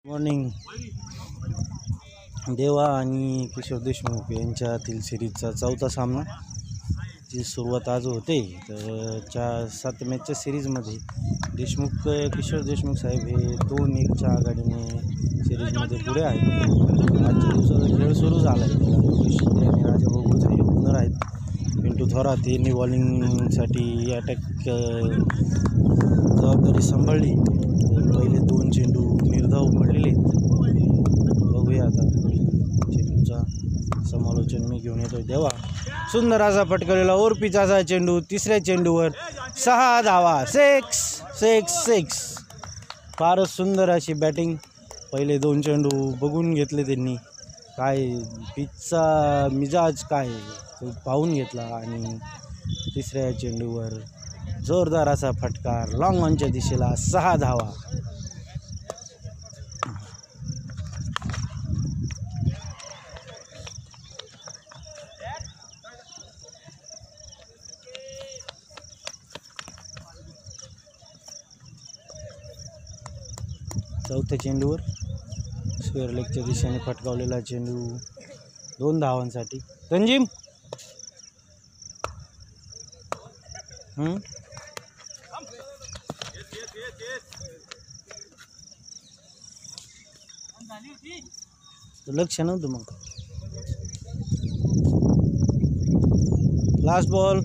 Morning. देवा आणि किशोर देशमुख यांच्यातील सिरीजचा चौथा सामना ची सुरुवात आज होते. तर 7 मॅचच्या सिरीजमध्ये किशोर देशमुख साहेब हे 2-1च्या आघाडीने सिरीजमध्ये पुढे आहेत. आजच्या दिवसाचा खेळ सुरू झाला आहे. योगेश शिंदे आणि राजाभाऊ गोजरे हे ओपनर आहेत. पिंटू थोरात यांनी बॉलिंगसाठी अटॅक जबाबदारी सांभाळली. पहिले 2 चेंडू निर्धाव पडलेले आहेत. बघूया आता चेंडूचा समालोचन मी घेऊन येतोय. देवा सुंदर असा पटकवलेला ओरपीचा चेंडू. तिसऱ्या चेंडूवर 6 धावा. 6. फारच सुंदर अशी बॅटिंग. पहिले 2 चेंडू बघून घेतले त्यांनी, काय पिचचा मिजाज काय पाहून घेतला आणि तिसऱ्या चेंडूवर जोरदार असा फटकार लॉंग ऑनच्या दिशेला. 6 धावा. चौथ्या चेंडूवर स्क्वेअर लेगच्या दिशेने फटकावलेला चेंडू 2 धावांसाठी. तंजीम लक्ष नव्हतं मग. लास्ट बॉल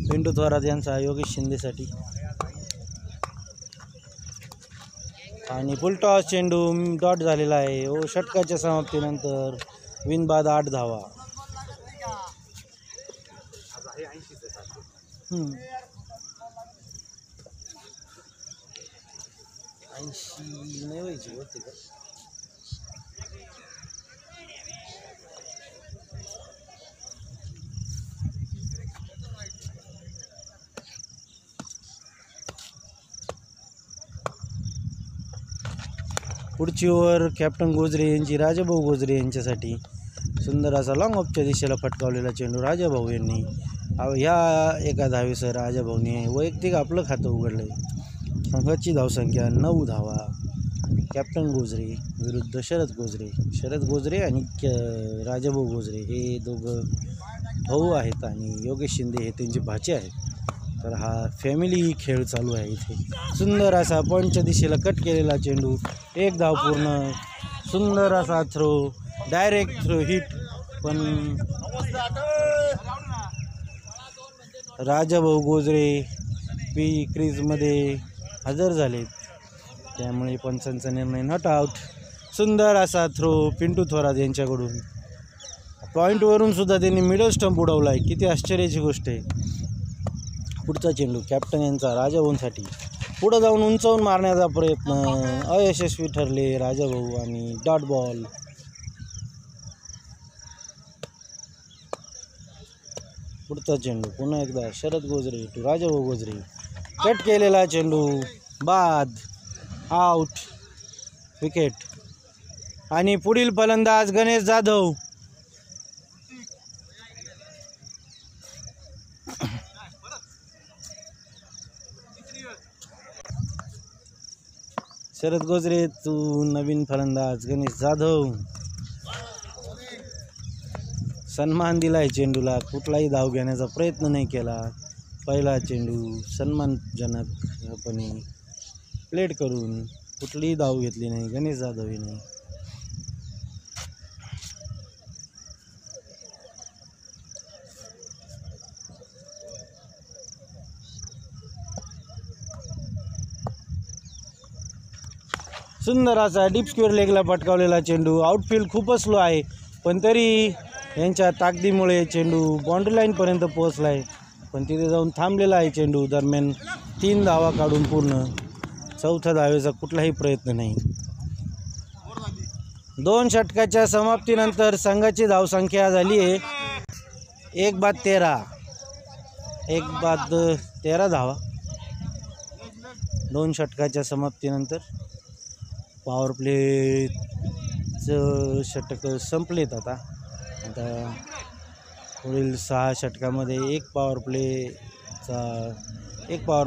पिंटू थोरात यांचा योगेश शिंदेसाठी आणि फुलटॉस चेंडू डॉट झालेला आहे. षटकाच्या समाप्तीनंतर विनबाद 8 धावा. 80 नाही व्हायची होते का. पुढची ओव्हर कॅप्टन गोजरे यांची राजाभाऊ गोजरे यांच्यासाठी. सुंदर असा लॉंग ऑफच्या दिशेला फटकावलेला चेंडू राजाभाऊ यांनी. ह्या एका धावेसह राजाभाऊने वैयक्तिक आपलं खातं उघडलं आहे. संघाची धावसंख्या 9 धावा. कॅप्टन गोजरे विरुद्ध शरद गोजरे आणि राजाभाऊ गोजरे हे दोघं भाऊ आहेत आणि योगेश शिंदे हे त्यांचे भाचे आहेत. तर हा फॅमिली खेळ चालू आहे इथे. सुंदर असा पॉईंटच्या दिशेला कट केलेला चेंडू. 1 धाव पूर्ण. सुंदर असा थ्रो, डायरेक्ट थ्रो हिट. पण राजाभाऊ गोजरे क्रीजमध्ये हजर झालेत, त्यामुळे पंचांचा निर्णय नॉट आऊट. सुंदर असा थ्रो पिंटू थोरात यांच्याकडून. पॉईंटवरून सुद्धा त्यांनी मिडल स्टंप उडवला आहे. किती आश्चर्याची गोष्ट आहे. पुढचा चेंडू कॅप्टन यांचा राजाभाऊंसाठी. पुढं जाऊन उंचावून मारण्याचा प्रयत्न अयशस्वी ठरले राजाभाऊ आणि डॉट बॉल. पुढचा चेंडू पुन्हा एकदा शरद गोजरे टू राजाभाऊ गोजरे. कट केलेला चेंडू बाद. आउट. विकेट. आणि पुढील फलंदाज गणेश जाधव. शरद गोजरे तू नवीन फलंदाज गणेश जाधव. सन्मान दिलाय चेंडूला. कुठलाही धाव घेण्याचा प्रयत्न नाही केला. पहिला चेंडू सन्मानजनकपणे प्लेट करून कुठलीही धाव घेतली नाही गणेश जाधव यांनी. सुंदर असा डीप स्क्वेअर लेगला पटकावलेला चेंडू. आउटफील्ड खूपच स्लो आहे, पण तरी यांच्या ताकदीमुळे चेंडू बाउंड्री लाईनपर्यंत पोहोचला आहे. पण तिथे जाऊन थांबलेला आहे चेंडू. दरम्यान 3 धावा काढून पूर्ण. चौथ्या धावेचा कुठलाही प्रयत्न नाही. 2 षटकाच्या समाप्तीनंतर संघाची धावसंख्या झाली आहे 1 बाद 13 धावा. 2 षटकाच्या समाप्तीनंतर पॉवर प्लेचं षटक संपलेत. आता पुढील 6 षटकामध्ये एक पॉवर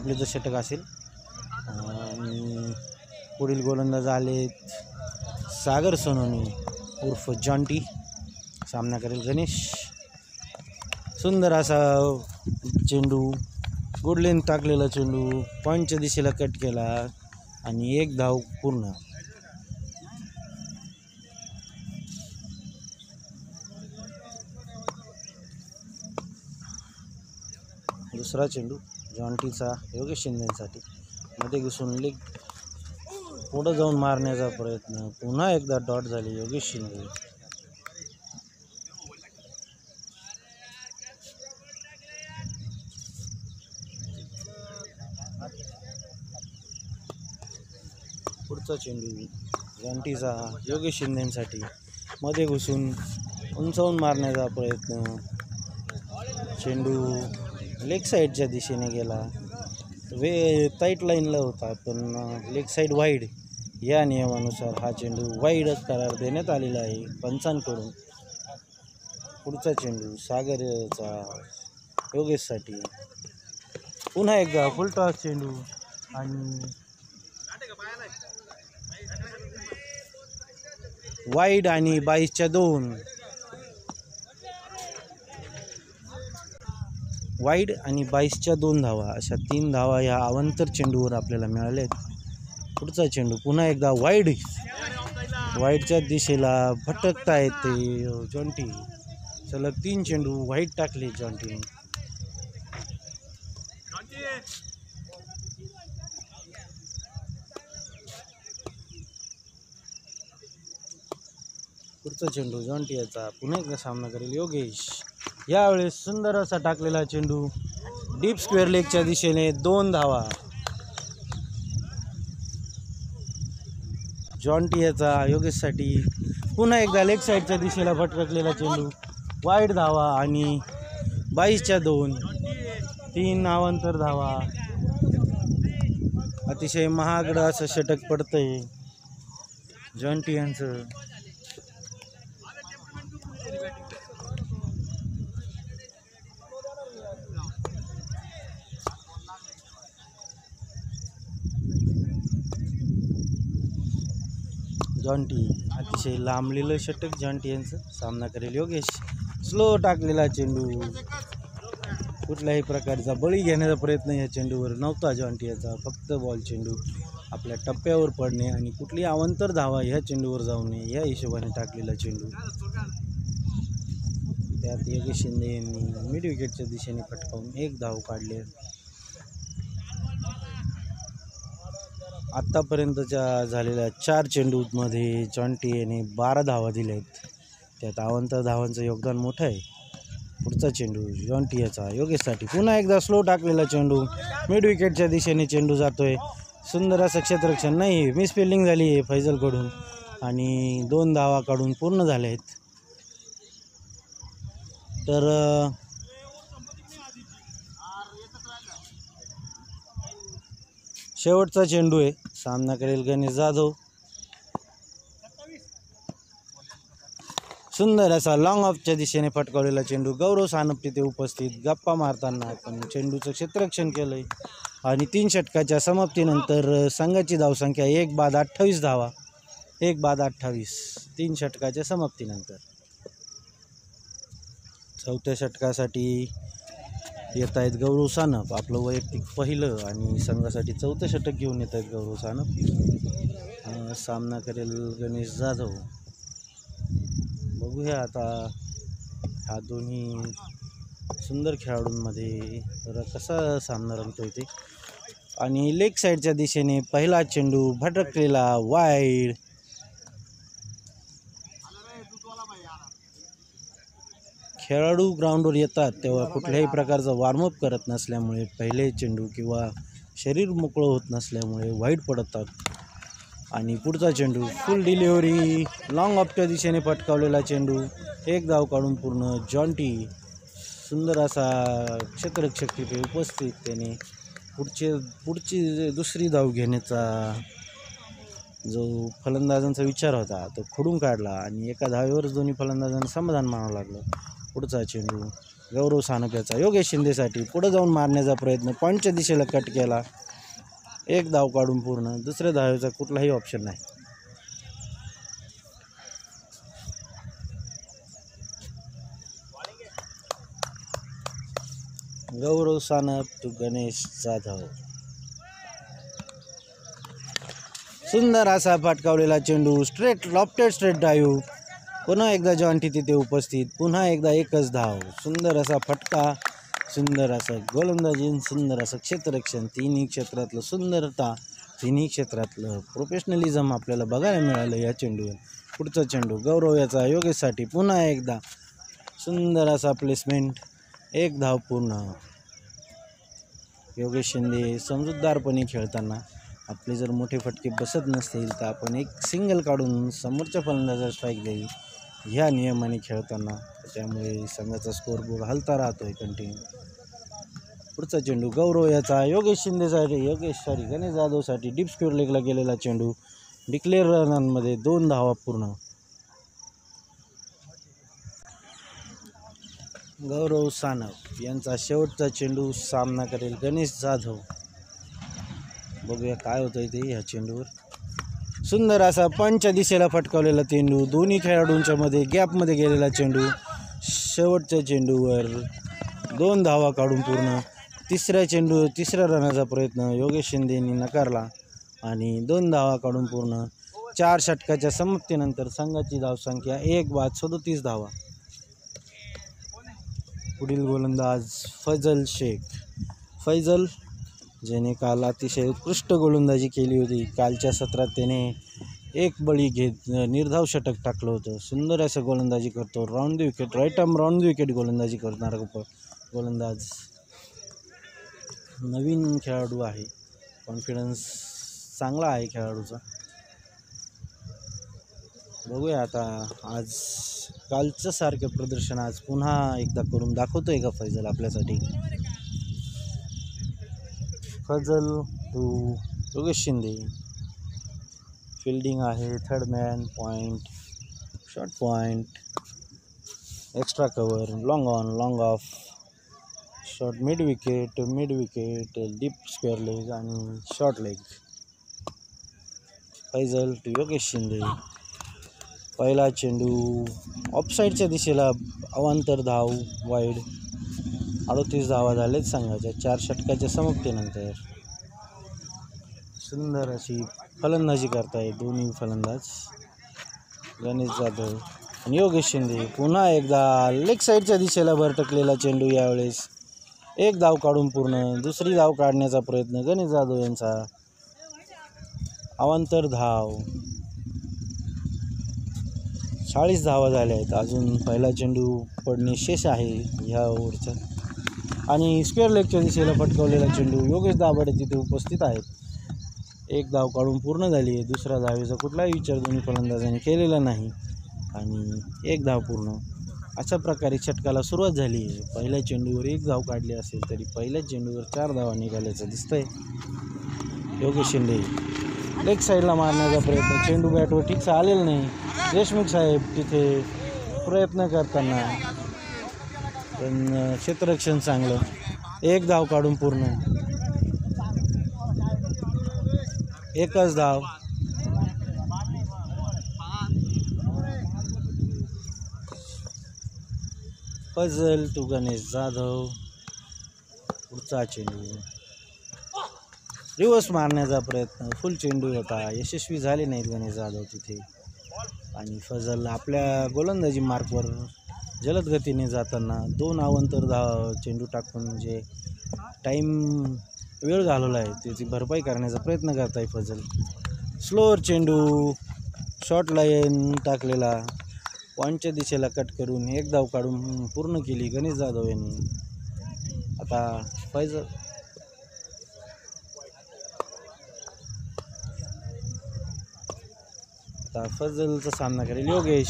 प्लेचं षटक असेल आणि पुढील गोलंदाज आलेत सागर सोनवणे उर्फ जॉन्टी. सामना करेल गणेश. सुंदर असा चेंडू, गुड लेंथ टाकलेला चेंडू पॉईंटच्या दिशेला कट केला आणि 1 धाव पूर्ण. दुसरा चेंडू जॉन्टीचा योगेश शिंदेसाठी. मध्ये घुसून लेग पुढं जाऊन मारण्याचा प्रयत्न. पुन्हा एकदा डॉट झाले योगेश शिंदे. पुढचा चेंडू जॉन्टीचा योगेश शिंदेसाठी. मध्ये घुसून उंचावून मारण्याचा प्रयत्न. चेंडू लेग साईडच्या दिशेने गेला. टाईट लाईनला होता पण लेग साईड वाईड या नियमानुसार हा चेंडू वाईडच करार देण्यात आलेला आहे पंचांकडून. पुढचा चेंडू सागरचा योगेशसाठी. पुन्हा एकदा फुलटॉस चेंडू आणि वाईड आणि 22च्या 2. वाईड आणि 22च्या 2 धावा अशा 3 धावा ह्या अवांतर चेंडूवर आपल्याला मिळाल्या आहेत. पुढचा चेंडू पुन्हा एकदा वाईडच्या दिशेला भटकतायत ते जॉन्टी. सलग 3 चेंडू वाईड टाकले जॉन्टीने. पुढचा चेंडू जॉन्टी याचा. पुन्हा एकदा सामना करेल योगेश. यावेळेस सुंदर असा टाकलेला चेंडू डीप स्क्वेअर लेगच्या दिशेने 2 धावा. जॉन्टी याचा योगेशसाठी. पुन्हा एकदा लेग साईडच्या दिशेला भटकलेला चेंडू वाईड धावा आणि 22च्या 2. 3 अवांतर धावा. अतिशय महागडं असं षटक पडतंय जॉन्टी यांचं. जॉन्टी अतिशय लांबलेलं षटक जॉन्टी यांचं. सामना करेल योगेश. स्लो टाकलेला चेंडू. कुठल्याही प्रकारचा बळी घेण्याचा प्रयत्न या चेंडूवर नव्हता जॉन्टी याचा. फक्त बॉल चेंडू आपल्या टप्प्यावर पडणे आणि कुठली अवांतर धावा ह्या चेंडूवर जाऊ नये या हिशोबाने टाकलेला चेंडू. त्यात योगेश शिंदे यांनी मिड विकेटच्या दिशेने फटकावून 1 धाव काढले. आत्तापर्यंतच्या झालेल्या 4 चेंडूमध्ये जॉन्टी याने 12 धावा दिल्या आहेत. त्यात अवांतर धावांचं योगदान मोठं आहे. पुढचा चेंडू जॉन्टी याचा योगेशसाठी. पुन्हा एकदा स्लो टाकलेला चेंडू मिड विकेटच्या दिशेने चेंडू जातोय. सुंदर असं क्षेत्ररक्षण नाही, मिसफिल्डिंग झाली आहे फैजलकडून आणि 2 धावा काढून पूर्ण झाल्या आहेत. तर शेवटचा चेंडू आहे. सामना करेल गणेश जाधव. सुंदर असा लॉंग ऑफच्या दिशेने फटकावलेला चेंडू. गौरव सानप तिथे उपस्थित गप्पा मारताना आपण चेंडूचं क्षेत्ररक्षण केलं आहे आणि 3 षटकाच्या समाप्तीनंतर संघाची धावसंख्या 1 बाद 28 धावा. 1 बाद 28 3 षटकाच्या समाप्तीनंतर. चौथ्या षटकासाठी येत आहेत गौरव सानप. आपलं वैयक्तिक पहिलं आणि संघासाठी 4थं षटक घेऊन येत आहेत गौरव सानप. सामना करेल गणेश जाधव. बघूया आता ह्या दोन्ही सुंदर खेळाडूंमध्ये कसा सामना रंगतोय ते. आणि लेग साईडच्या दिशेने पहिला चेंडू भटकलेला वाईड. खेळाडू ग्राउंडवर येतात तेव्हा कुठल्याही प्रकारचा वॉर्मअप करत नसल्यामुळे पहिले चेंडू किंवा शरीर मोकळं होत नसल्यामुळे वाईड पडतात. आणि पुढचा चेंडू फुल डिलिव्हरी लॉंग ऑफच्या दिशेने फटकावलेला चेंडू. 1 धाव काढून पूर्ण. जॉन्टी सुंदर असा क्षेत्ररक्षक तिथे उपस्थित. त्याने पुढची दुसरी धाव घेण्याचा जो फलंदाजांचा विचार होता तो खोडून काढला आणि एका धावेवरच दोन्ही फलंदाजांना समाधान मानावं लागलं. पुढचा चेंडू गौरव सानप याचा योगेश शिंदेसाठी. पुढे जाऊन मारण्याचा प्रयत्न पॉईंटच्या दिशेला कट केला एक धाव काढून पूर्ण. दुसऱ्या धावेचा कुठलाही ऑप्शन नाही. गौरव सानप टू गणेश जाधव. सुंदर असा फटकावलेला चेंडू, स्ट्रेट लॉफ्टेड स्ट्रेट ड्राईव्ह. पुन्हा एकदा जॉन्टी तिथे उपस्थित. पुन्हा एकदा एकच धाव. सुंदर असा फटका, सुंदर असं गोलंदाजी, सुंदर असं क्षेत्ररक्षण. तिन्ही क्षेत्रातलं सुंदरता, तिन्ही क्षेत्रातलं प्रोफेशनलिझम आपल्याला बघायला मिळालं या चेंडूवर. पुढचा चेंडू गौरव याचा योगेशसाठी. पुन्हा एकदा सुंदर असा प्लेसमेंट. एक धाव पूर्ण. योगेश शिंदे समजूतदारपणे खेळताना आपले जर मोठे फटके बसत नसतील तर आपण एक सिंगल काढून समोरच्या फलंदाजाला स्ट्राईक द्यावी ह्या नियमाने खेळताना. त्यामुळे संघाचा स्कोअरबोर्ड हलता राहतोय कंटिन्यू. पुढचा चेंडू गौरव याचा योगेश शिंदेसाठी गणेश जाधवसाठी डीप स्क्वेअर लेगला गेलेला चेंडू. डिक्लेअर रनांमध्ये 2 धावा पूर्ण. गौरव सानप यांचा शेवटचा चेंडू सामना करेल गणेश जाधव. बघूया काय होतंय ते ह्या चेंडूवर. सुंदर असा पंचच्या दिशेला फटकावलेला चेंडू. दोन्ही खेळाडूंच्या मध्ये गॅपमध्ये गेलेला चेंडू. शेवटच्या चेंडूवर 2 धावा काढून पूर्ण. तिसऱ्या रनाचा प्रयत्न योगेश शिंदेंनी नकारला आणि 2 धावा काढून पूर्ण. 4 षटकाच्या समाप्तीनंतर संघाची धावसंख्या 1:37 धावा. पुढील गोलंदाज फैजल शेख. फैजल ज्याने काल अतिशय उत्कृष्ट गोलंदाजी केली होती. कालच्या सत्रात त्याने एक बळी घेत निर्धाव षटक टाकलं होतं. सुंदर असं गोलंदाजी करतो. Round the wicket, right arm round the wicket गोलंदाजी करणारा गोलंदाज. नवीन खेळाडू आहे. कॉन्फिडन्स चांगला आहे खेळाडूचा. बघूया आता आज कालचं सारखं प्रदर्शन आज पुन्हा एकदा करून दाखवतोय का फैजल आपल्यासाठी. फैजल टू योगेश शिंदे. फिल्डिंग आहे. Third man, point, short point, extra cover, long on, long off, short mid wicket, deep square leg आणि short leg. Faizal to Yogesh Shinde. पहिला चेंडू ऑफसाईडच्या दिशेला अवांतर धाव वाईड. 38 धावा झालेत संघाच्या 4 षटकाच्या समाप्तीनंतर. सुंदर अशी फलंदाजी करताय दोन्ही फलंदाज गणेश जाधव आणि योगेश शिंदे. पुन्हा एकदा लेग साईडच्या दिशेला भरटकलेला चेंडू. यावेळेस 1 धाव काढून पूर्ण. दुसरी धाव काढण्याचा प्रयत्न गणेश जाधव यांचा. अवांतर धाव. 40 धावा झाल्या आहेत. अजून पहिला चेंडू पडणे शेष आहे ह्या ओव्हरचा. आणि स्क्वेअर लेगच्या दिशेला फटकावलेला चेंडू. योगेश दाभाडे तिथे उपस्थित आहेत. 1 धाव काढून पूर्ण झाली आहे. दुसऱ्या धावेचा कुठलाही विचार दोन्ही फलंदाजांनी केलेला नाही आणि 1 धाव पूर्ण. अशा प्रकारे षटकाला सुरुवात झाली आहे. पहिल्या चेंडूवर 1 धाव काढली असेल तरी पहिल्या चेंडूवर 4 धावा निघाल्याचं दिसतंय. योगेश शिंदे लेग साईडला मारण्याचा प्रयत्न. चेंडू बॅटवर ठीकसा आलेला नाही. देशमुख साहेब तिथे प्रयत्न करताना पण क्षेत्ररक्षण चांगलं. 1 धाव काढून पूर्ण. एकच धाव. फैजल टू गणेश जाधव. पुढचा चेंडू रिवर्स मारण्याचा प्रयत्न. फुल चेंडू होता. यशस्वी झाले नाहीत गणेश जाधव तिथे. आणि फैजल आपल्या गोलंदाजी मार्कवर जलद गतीने जाताना 2 अवांतर चेंडू टाकून जे वेळ घालवला आहे त्याची भरपाई करण्याचा प्रयत्न करत आहे फैजल. स्लोअर चेंडू शॉर्ट लाईन टाकलेला. पॉईंटच्या दिशेला कट करून 1 धाव काढून पूर्ण केली गणेश जाधव यांनी. आता फैजलचा सामना करेल योगेश.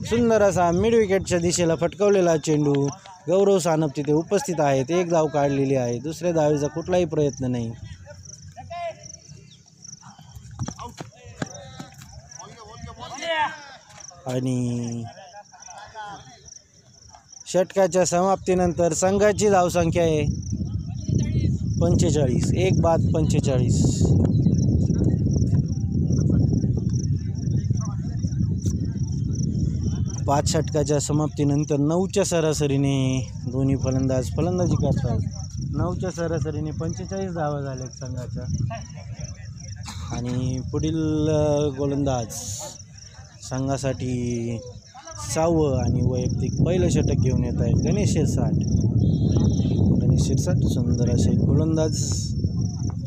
सुंदर असा मिड विकेटच्या दिशेला फटकावलेला चेंडू. गौरव सानप तिथे उपस्थित आहेत. 1 धाव काढलेली आहे. दुसऱ्या धावेचा कुठलाही प्रयत्न नाही. आणि षटकाच्या समाप्तीनंतर संघाची धावसंख्या आहे 45, 1 बाद 45. 5 षटकाच्या समाप्तीनंतर 9च्या सरासरीने दोन्ही फलंदाज फलंदाजी करतात. 9च्या सरासरीने 45 धावा झाल्यात संघाच्या. आणि पुढील गोलंदाज संघासाठी 6वं आणि वैयक्तिक पहिलं षटक घेऊन येत आहेत गणेश शिरसाट. सुंदर असे गोलंदाज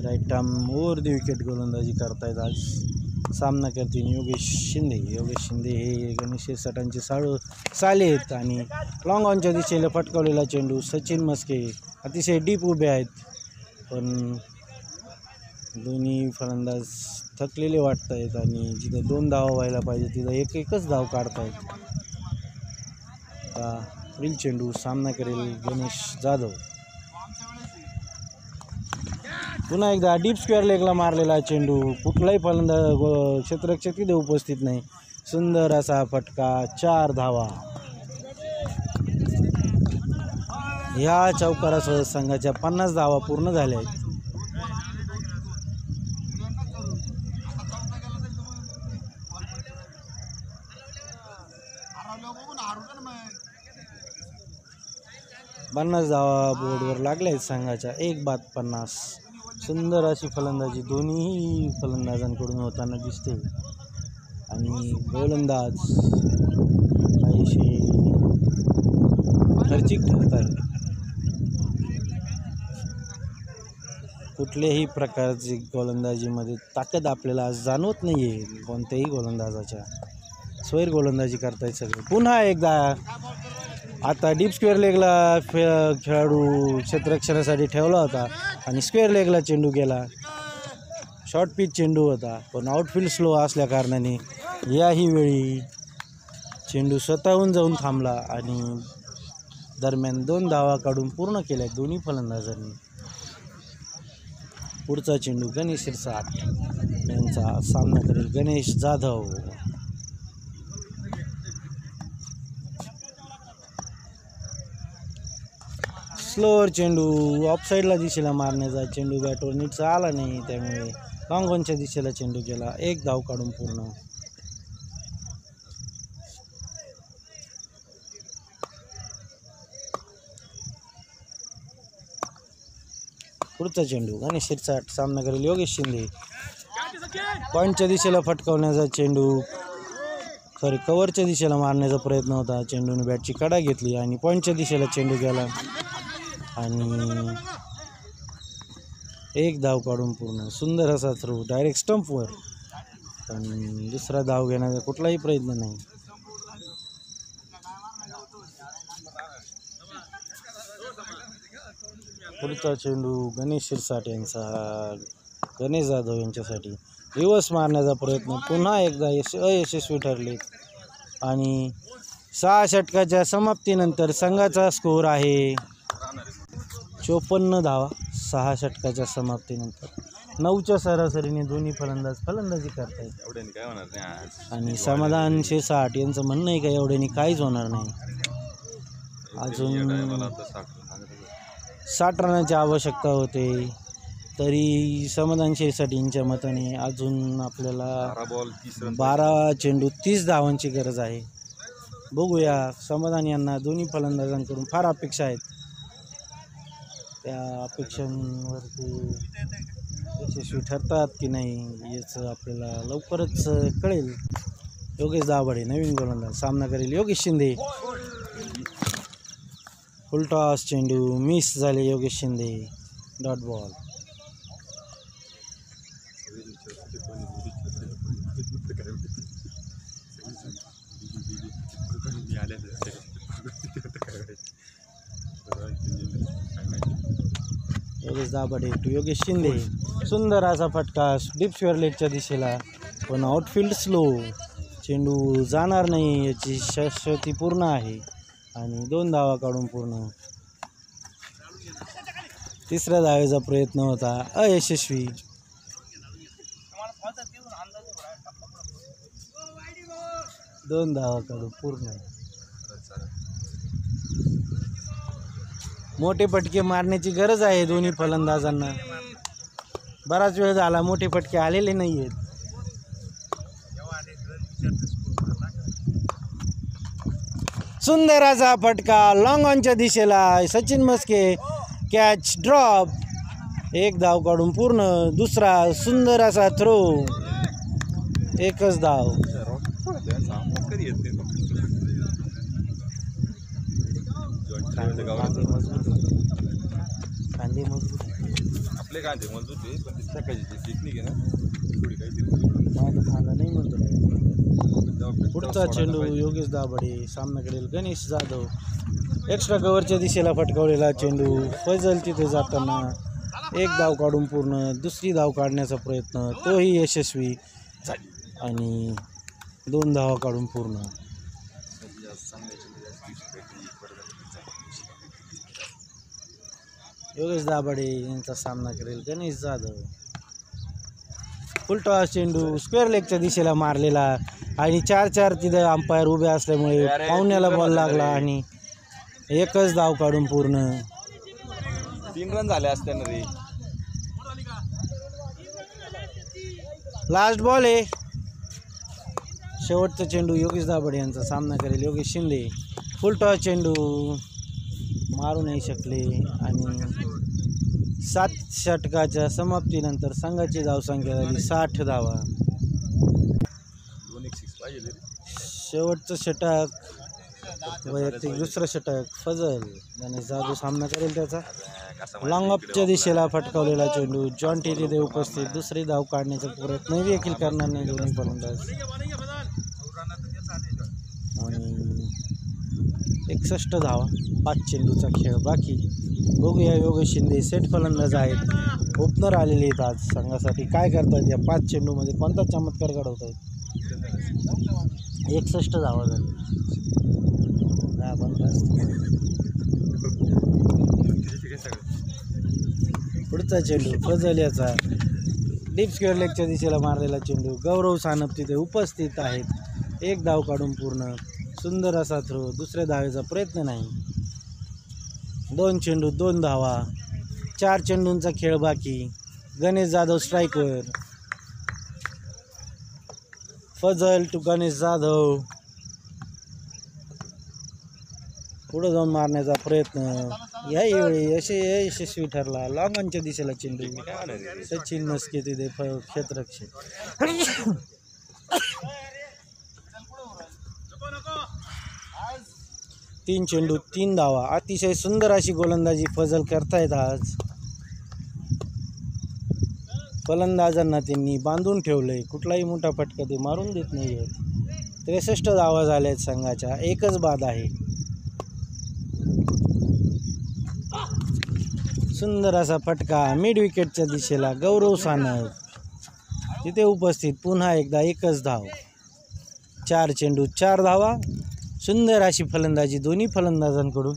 right arm over the wicket गोलंदाजी करतायत. आज सामना करतील योगेश शिंदे. योगेश शिंदे हे गणेश शिरसाटांचे साले आहेत. आणि लॉंग ऑनच्या दिशेला फटकावलेला चेंडू सचिन मस्के अतिशय डीप उभे आहेत, पण दोन्ही फलंदाज थकलेले वाटत आहेत आणि जिथं 2 धावा व्हायला पाहिजे तिथं एकच धाव काढतायत. पुढील चेंडू सामना करेल गणेश जाधव. पुन्हा एकदा डीप स्क्वेअर लेगला मारलेला चेंडू. कुठलाही फलंदाज क्षेत्ररक्षक तिथे उपस्थित नाही. सुंदर असा फटका. 4 धावा. ह्या चौकारासह संघाच्या 50 धावा पूर्ण झाल्या आहेत. पन्नास धावा बोर्डवर लागल्या आहेत संघाच्या. 1 बाद 50. सुंदर अशी फलंदाजी दोन्ही फलंदाजांकडून होताना दिसते. आणि गोलंदाज काहीशी खर्चिक ठरतात. कुठल्याही प्रकारची गोलंदाजीमध्ये ताकद आपल्याला आज जाणवत नाही आहे कोणत्याही गोलंदाजाच्या. स्वैर गोलंदाजी करतायत सगळे. पुन्हा एकदा आता डीप स्क्वेअर लेगला खेळाडू क्षेत्ररक्षणासाठी ठेवला होता आणि स्क्वेअर लेगला चेंडू गेला. शॉर्ट पिच चेंडू होता, पण आउटफील्ड स्लो असल्या कारणाने याही वेळी चेंडू स्वतःहून जाऊन थांबला आणि दरम्यान 2 धावा काढून पूर्ण केल्या दोन्ही फलंदाजांनी. पुढचा चेंडू गणेश शिरसाट यांचा सामना करेल गणेश जाधव. स्लोअर चेंडू ऑफसाईडला दिशेला मारण्याचा चेंडू बॅटवर नीटचा आला नाही, त्यामुळे लॉंग ऑनच्या दिशेला चेंडू गेला. 1 धाव काढून पूर्ण. पुढचा चेंडू गणेश शिरसाट सामना करेल योगेश शिंदे. पॉईंटच्या दिशेला फटकावण्याचा चेंडू कव्हरच्या दिशेला मारण्याचा प्रयत्न होता. चेंडूने बॅटची कडा घेतली आणि पॉईंटच्या दिशेला चेंडू गेला आणि 1 धाव काढून पूर्ण. सुंदर असा थ्रो डायरेक्ट स्टंपवर, पण दुसरा धाव घेण्याचा कुठलाही प्रयत्न नाही. पुढचा चेंडू गणेश शिरसाट यांचा गणेश जाधव यांच्यासाठी. रिव्हर्स मारण्याचा प्रयत्न पुन्हा एकदा अयशस्वी ठरले आणि 6 षटकाच्या समाप्तीनंतर संघाचा स्कोअर आहे 54 धावा. 6 षटकाच्या समाप्तीनंतर 9च्या सरासरीने दोन्ही फलंदाज फलंदाजी करतायत आणि समाधान शिरसाट यांचं म्हणणं आहे का एवढ्याने काहीच होणार नाही. अजून 60 रनाची आवश्यकता होते, तरी समाधान शिरसाट यांच्या मताने अजून आपल्याला 12 चेंडू 30 धावांची गरज आहे. बघूया, समाधान यांना दोन्ही फलंदाजांकडून फार अपेक्षा आहेत. त्या अपेक्षांवरती यशस्वी ठरतात की नाही याचं आपल्याला लवकरच कळेल. योगेश दाभाडे नवीन गोलंदाज सामना करेल योगेश शिंदे. फुल टॉस चेंडू मिस झाले Yogesh Shinde. Dot ball. Yogesh Dabhade to Yogesh Shinde. सुंदर असा फटका डीप स्क्वेअर लेगच्या दिशेला, पण आउटफील्ड स्लो. चेंडू जाणार नाही याची शाश्वती पूर्ण आहे आणि 2 धावा काढून पूर्ण. तिसऱ्या धावेचा प्रयत्न होता अयशस्वी. 2 धावा काढून पूर्ण. मोठे फटके मारण्याची गरज आहे दोन्ही फलंदाजांना. बराच वेळ झाला मोठे फटके आलेले नाही आहेत. सुंदर असा फटका लॉंग ऑनच्या दिशेला. Sachin Maske catch drop. एक धाव काढून पूर्ण. दुसरा सुंदर असा थ्रो. एकच धाव. कांदे मजबूत आपले कांदे मजबूत आहे पण ते सकाळची टेक्निक आहे ना थोडी काहीतरी खांदा नाही म्हणतो. पुढचा चेंडू योगेश दाभाडे. सामन्याकडील गणेश जाधव. एक्स्ट्रा कव्हरच्या दिशेला फटकावलेला चेंडू. फैजल तिथे जाताना एक धाव काढून पूर्ण. दुसरी धाव काढण्याचा प्रयत्न तोही यशस्वी आणि 2 धावा काढून पूर्ण. योगेश दाभाडे यांचा सामना करेल गणेश जाधव. फुलटॉस चेंडू स्क्वेअर लेगच्या दिशेला मारलेला आणि 4-4 तिथे अंपायर उभे असल्यामुळे पाहुण्याला बॉल लागला आणि एकच धाव काढून पूर्ण. 3 रन झाले असते ना रे. लास्ट बॉल आहे. शेवटचा चेंडू योगेश दाभाडे यांचा सामना करेल योगेश शिंदे. फुलटॉस चेंडू मारू नाही शकले आणि 7 षटकाच्या समाप्तीनंतर संघाची धावसंख्या झाली 60 धावा. शेवटचं षटक वैयक्तिक दुसरं षटक फजल गणेश जाधव सामना करेल त्याचा. लॉंग ऑफच्या दिशेला फटकावलेला चेंडू. जॉन्टी तिथे उपस्थित. दुसरी धाव काढण्याचा प्रयत्न देखील करणार नाही दोन्ही फलंदाज. आणि 61 धावा. 5 चेंडूचा खेळ बाकी. बघूया योगेश शिंदे सेट फलंदाज आहेत. ओपनर आलेले आहेत आज संघासाठी. काय करतात या 5 चेंडूमध्ये कोणता चमत्कार घडवत आहेत. 61 धावा झाली. पुढचा चेंडू फजल याचा. डीप स्क्वेअर लेगच्या दिशेला मारलेला चेंडू. गौरव सानप तिथे उपस्थित आहेत. एक धाव काढून पूर्ण. सुंदर असा थ्रो. दुसऱ्या धावेचा प्रयत्न नाही. 2 चेंडू 2 धावा. 4 चेंडूंचा खेळ बाकी. गणेश जाधव स्ट्राईकवर. फजल टू गणेश जाधव. पुढे जाऊन मारण्याचा प्रयत्न याही यशस्वी ठरला. लॉंगॉनच्या दिशेला चेंडू. सचिन मस्के तिथे क्षेत्ररक्षक. 3 चेंडू 3 धावा. अतिशय सुंदर अशी गोलंदाजी फजल करतायत आज. फलंदाजांना त्यांनी बांधून ठेवलंय. कुठलाही मोठा फटका ते मारून देत नाही आहेत. 63 धावा झाल्या आहेत संघाच्या. एकच बाद आहे. सुंदर असा फटका मिड विकेटच्या दिशेला. गौरव सानप तिथे उपस्थित. पुन्हा एकदा एकच धाव. 4 चेंडू 4 धावा. सुंदर अशी फलंदाजी दोन्ही फलंदाजांकडून.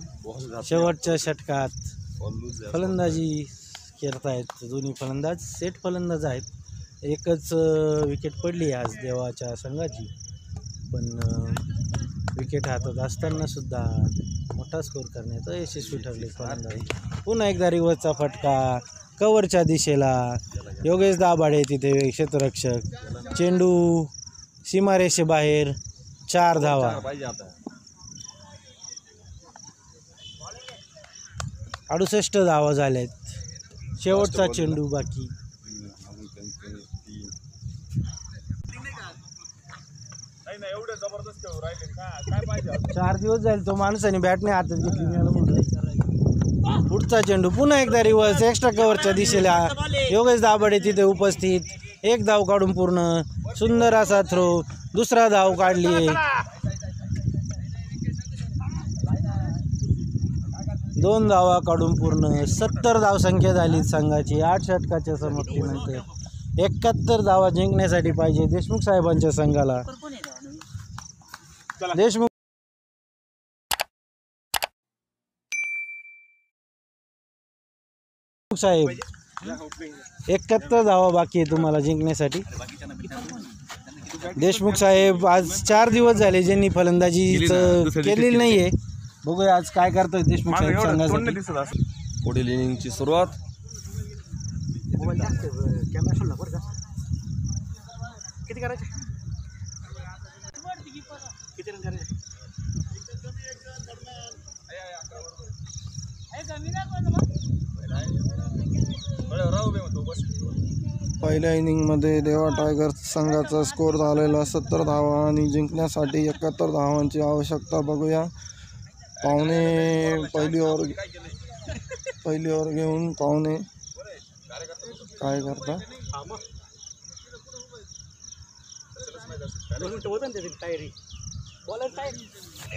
शेवटच्या षटकात फलंदाजी करतायत दोन्ही फलंदाज. सेट फलंदाज आहेत. एकच विकेट पडली आज देवाच्या संघाची. पण विकेट हातात असताना सुद्धा मोठा स्कोर करण्यात यशस्वी ठरले फलंदाज. पुन्हा एकदा रिव्हर्सचा फटका कव्हरच्या दिशेला. योगेश दाभाडे तिथे क्षेत्ररक्षक. चेंडू सीमारेषेबाहेर. 4 धावा. 68 धावा झाल्यात. शेवटचा चेंडू बाकी. एवढे जबरदस्त राहिले काय पाहिजे. 4 दिवस जाईल तो माणसाने बॅटने हातात घेतली. पुढचा चेंडू पुन्हा एकदा रिव्हर्स. एक्स्ट्रा कव्हरच्या दिशेला योगेश दाभाडे तिथे उपस्थित. एक धाव काढून पूर्ण. सुंदर असा थ्रो. दुसरा धाव काढली. 2 धावा काढून पूर्ण. 70 धावसंख्या झाली संघाची 8 षटकाच्या समाप्तीनंतर. 71 धावा जिंकण्यासाठी पाहिजे देशमुख साहेबांच्या संघाला. देशमुख साहेब 71 धावा बाकी आहे तुम्हाला जिंकण्यासाठी. देशमुख साहेब आज 4 दिवस झाले ज्यांनी फलंदाजी केलेली नाही आहे. बघूया आज काय करतोय देशमुख साहेब संघासाठी. दिसत असं. पुढील इनिंगची सुरुवात. किती करायचे, किती रन करायचे? पहिल्या इनिंगमध्ये देवा टायगर्स संघाचा स्कोर झालेला 70 धावा आणि जिंकण्यासाठी 71 धावांची आवश्यकता. बघूया पाहुणे पहिली ओव्हर घेऊन पाहुणे काय करता. टायरी बॉलर टायर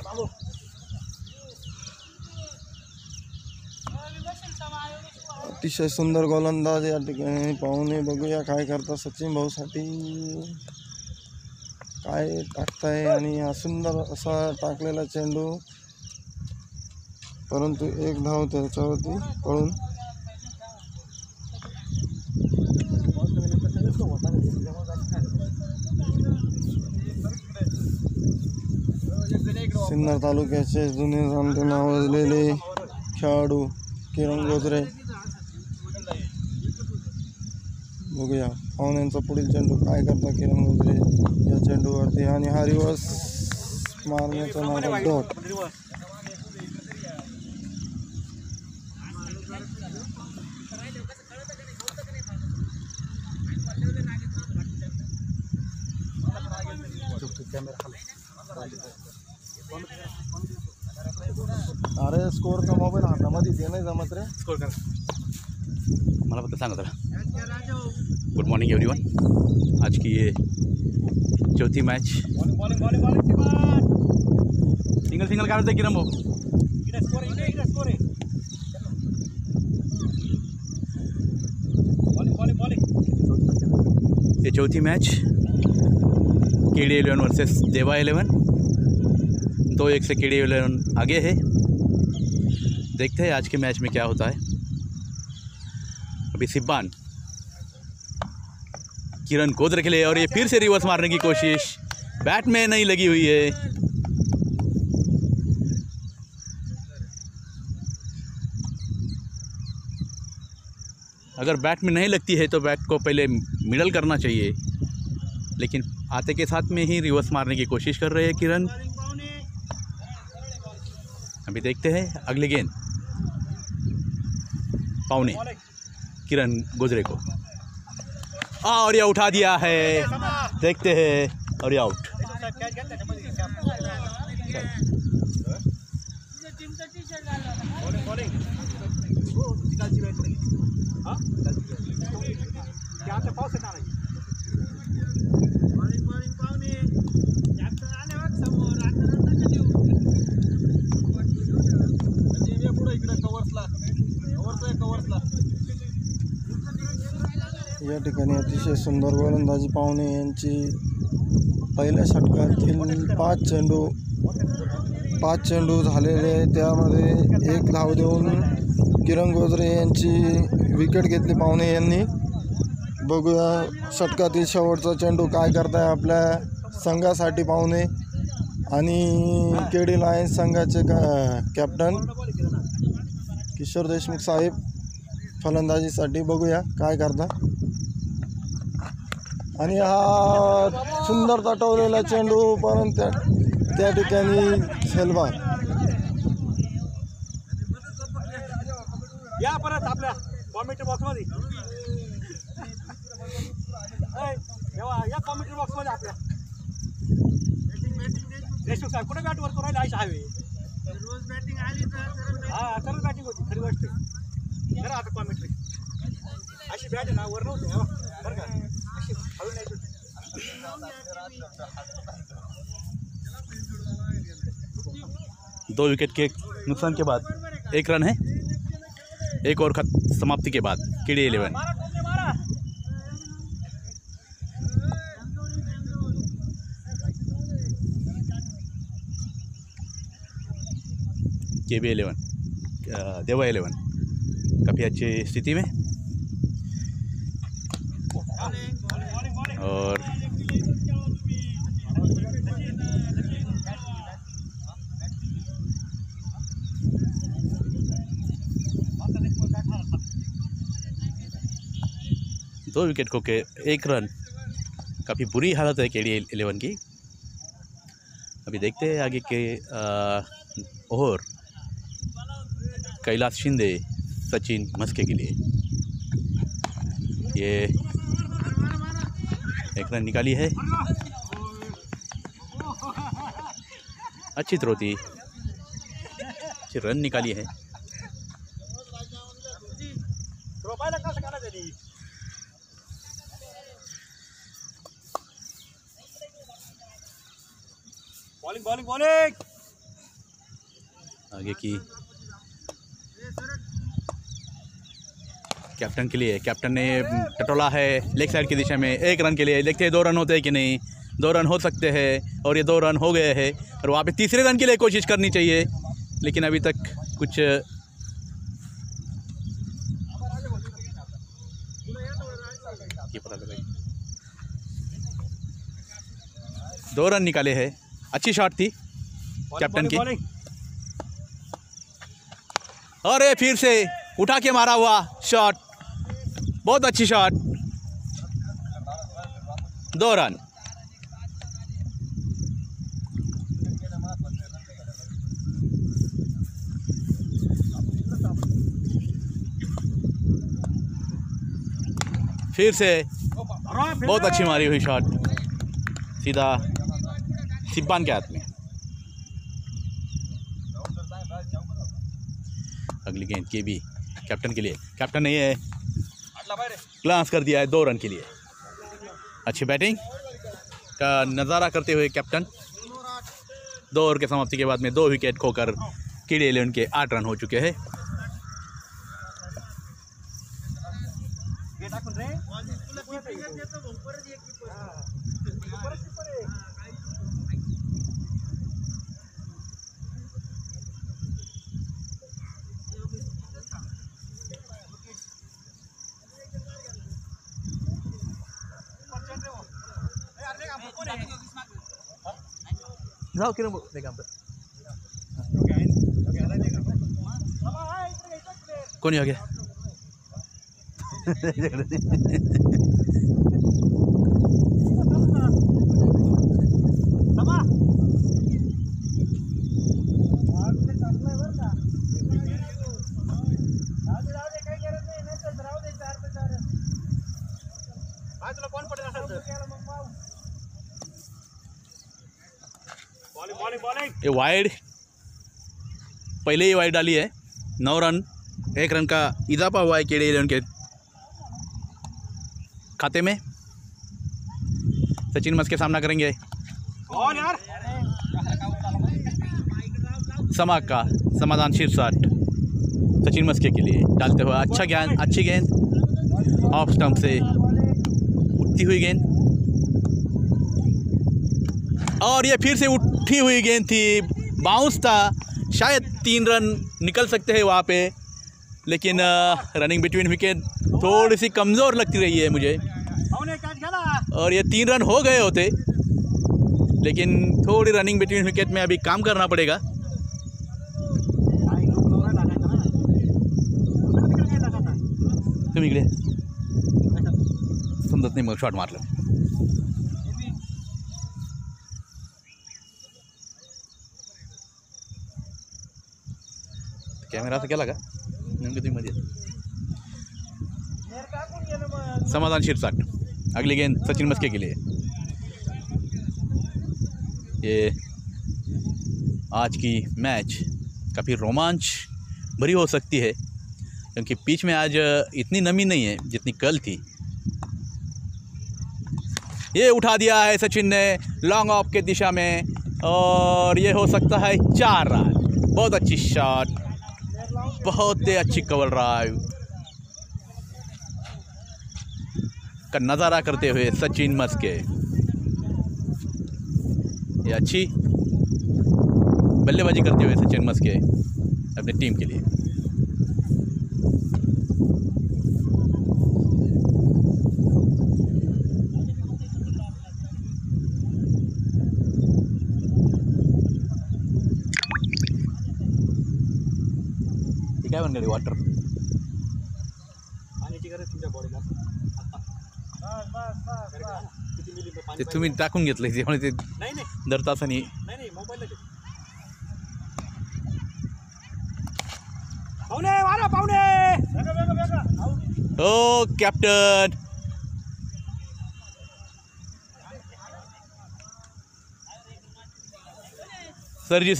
बाबू अतिशय सुंदर गोलंदाज या ठिकाणी पाहुणे. बघूया काय करता. सचिन भाऊसाठी काय टाकताय आणि हा सुंदर असा टाकलेला चेंडू, परंतु एक धाव त्याच्यावरती पळून. सिन्नर तालुक्याचे जुने जाणते नावाजलेले खेळाडू किरण गोजरे. बघूया पाहुण्यांचा पुढील चेंडू काय करता किरण गोजरे या चेंडूवरती, आणि हा रिवर्स मारण्याचा नाटक डॉट. अरे स्कोरचा मोबाईल हातामध्ये ते नाही जमत रे. स्कोर करा. मला फक्त सांगा जरा. Good morning everyone. आज की ये चौथी मैच. सिंगल सिंगल काय होतं किरण भाऊ. ये चौथी मैच KD11 वर्सेस देवा 11. 2-1 से KD11 आगे है. देखते हैं आज के मैच में क्या होता है. अभी सिब्बान किरण गोजरे के लिए, और ये फिर से रिवर्स मारने की कोशिश. बैट में नहीं लगी हुई है. अगर बैट में नहीं लगती है तो बैट को पहले मिडल करना चाहिए, लेकिन आते के साथ में ही रिवर्स मारने की कोशिश कर रहे हैं किरण. अभी देखते हैं अगले गेंद पाउने किरण गोजरे को, और ये उठा दिया है. देखते हैं, और ये आउट. या ठिकाणी अतिशय सुंदर गोलंदाजी पाहुणे यांची. पहिल्या षटकातील 5 चेंडू झालेले, त्यामध्ये 1 धाव देऊन किरण गोजरे यांची विकेट घेतली पाहुणे यांनी. बघूया षटकातील शेवटचा चेंडू काय करताय आपल्या संघासाठी पाहुणे, आणि KD लायन्स संघाचे कॅप्टन किशोर देशमुख साहेब फलंदाजीसाठी. बघूया काय करता. आणि हा सुंदर तटवलेला चेंडू, परंतु त्या ठिकाणी झेलबार. या परत आपल्या कॉमेंट्री बॉक्समध्ये. या कॉमेंट्री बॉक्समध्ये आपल्या देशमुख साहेब कुठे बॅट वर करू राहिले. हवे रोज बॅटिंग आली तर हा तरच बॅटिंग होती खरी गोष्ट. करा आता कॉमेंट्री. अशी बॅट आहे ना वर नव्हती बरं का, अशी हळू नाही. 2 विकेट के नुकसान के बाद 1 रन है. एक ओवर समाप्ति के बाद KD11. KB11 देवा 11 काफ़ी अच्छी स्थिति में, और 2 विकेट खो के 1 रन। काफ़ी बुरी हालत है KD11 की। अभी देखते हैं आगे के ओवर कैलाश शिंदे, सचिन मस्के के लिए। ये 1 रन निकाली है, अच्छी थ्रो थी, अच्छी रन निकाली है। Bowling bowling bowling. आगे की कैप्टन के लिए, कैप्टन ने टटोला है लेग साइड की दिशा में 1 रन के लिए। देखते हैं 2 रन होते हैं कि नहीं। 2 रन हो सकते हैं और ये 2 रन हो गए हैं और वहाँ पे तीसरे रन के लिए कोशिश करनी चाहिए, लेकिन अभी तक कुछ ये पता लगा। 2 रन निकाले हैं, अच्छी शॉट थी कैप्टन की। और ये फिर से उठा के मारा हुआ शॉट, बहुत अच्छी शॉट, 2 रन। फिर से बहुत अच्छी मारी हुई शॉट, सीधा सिब्बान के हाथ में। अगली गेंद के भी कैप्टन के लिए, कैप्टन ने ये ग्लांस कर दिया है 2 रन के लिए। अच्छी बैटिंग का नज़ारा करते हुए कैप्टन 2 ओवर के समाप्ति के बाद में 2 विकेट खोकर KD11 के 8 रन हो चुके हैं। जाओ किरण देखा कोणी आ गया। ये वाइड, पहले ही वाइड डाली है। 9 रन, 1 रन का इजाफा हुआ है KD11 के खाते में। सचिन मस्के सामना करेंगे समाग का समाधान शीर्षाट सचिन मस्के के लिए डालते हुए। अच्छा गेंद, अच्छी गेंद, ऑफ स्टंप से उठती हुई गेंद, और ये फिर से उठी हुई गेंद थी, बाउंस था। शायद 3 रन निकल सकते हैं वहाँ पे, लेकिन रनिंग बिटवीन विकेट थोड़ी सी कमज़ोर लगती रही है मुझे। और ये 3 रन हो गए होते, लेकिन थोड़ी रनिंग बिटवीन विकेट में अभी काम करना पड़ेगा। तुम इकडे समजत नाही, मग शॉट मारलं। कॅमेरा असं केला का नेमकं तुम्ही मध्ये। समाधान शीर्षाट, अगली गेंद सचिन मस्के के लिए। ये आज की मैच काफ़ी रोमांच भरी हो सकती है, क्योंकि पिच में आज इतनी नमी नहीं है जितनी कल थी। ये उठा दिया है सचिन ने लॉन्ग ऑफ के दिशा में, और ये हो सकता है 4 रन। बहुत अच्छी शॉट, बहुत ही अच्छी कवर ड्राइव का नज़ारा करते हुए सचिन मस्के। ये अच्छी बल्लेबाजी करते हुए सचिन मस्के अपनी टीम के लिए। काय बनगडी वाटर पाण्याची गरज तुमच्या बॉडीला आता ते तुम्ही टाकून घेतलं त्यामुळे ते नाही नाही दर तासाने. नाही मोबाईलला घे. पाहुणे वारा पाहुणे. हो कॅप्टन. सरजी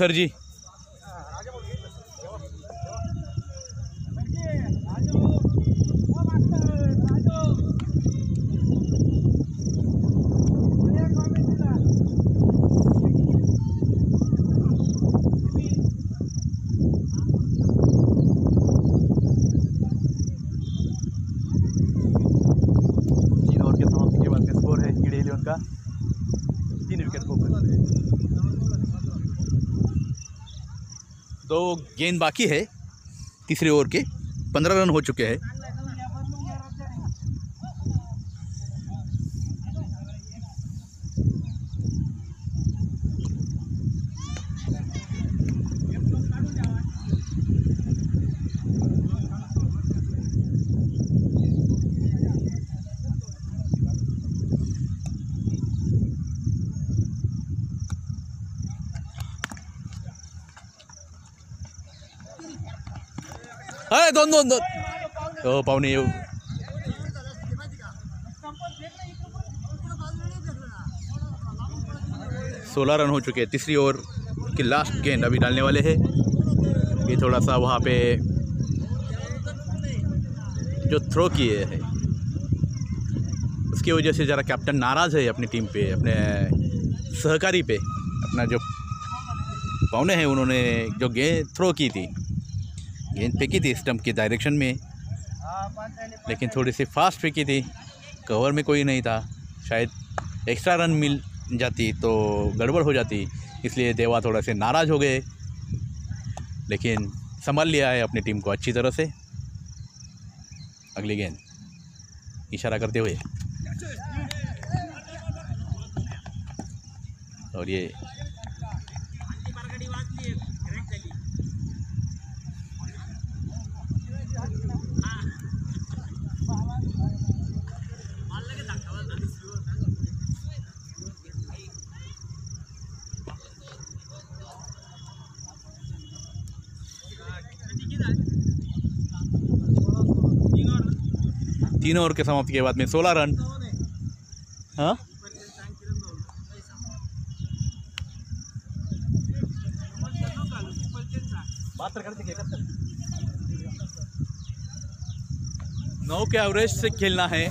3 विकेट फोकस. 2 गेंद बाकी है तीसरे ओवर के. 15 रन हो चुके हैं. अरे दोन हो पाहुणे. 16 रन हो चुके हैं. तीसरी ओवर की लास्ट गेंद अभी डालने वाले हैं. ये थोड़ा सा वहाँ पे जो थ्रो किए हैं उसकी वजह से ज़रा कैप्टन नाराज़ है अपनी टीम पे, अपने सहकारी पे. अपना जो पाहुणे हैं उन्होंने जो गेंद थ्रो की थी, गेंद फेंकी थी स्टंप के डायरेक्शन में, लेकिन थोड़ी सी फास्ट फेंकी थी. कवर में कोई नहीं था. शायद एक्स्ट्रा रन मिल जाती तो गड़बड़ हो जाती, इसलिए देवा थोड़ा से नाराज़ हो गए. लेकिन संभाल लिया है अपनी टीम को अच्छी तरह से. अगली गेंद इशारा करते हुए और ये तीन ओवर के समाप्ति के बाद में 16 रन. हाँ 9 के एवरेज से खेलना है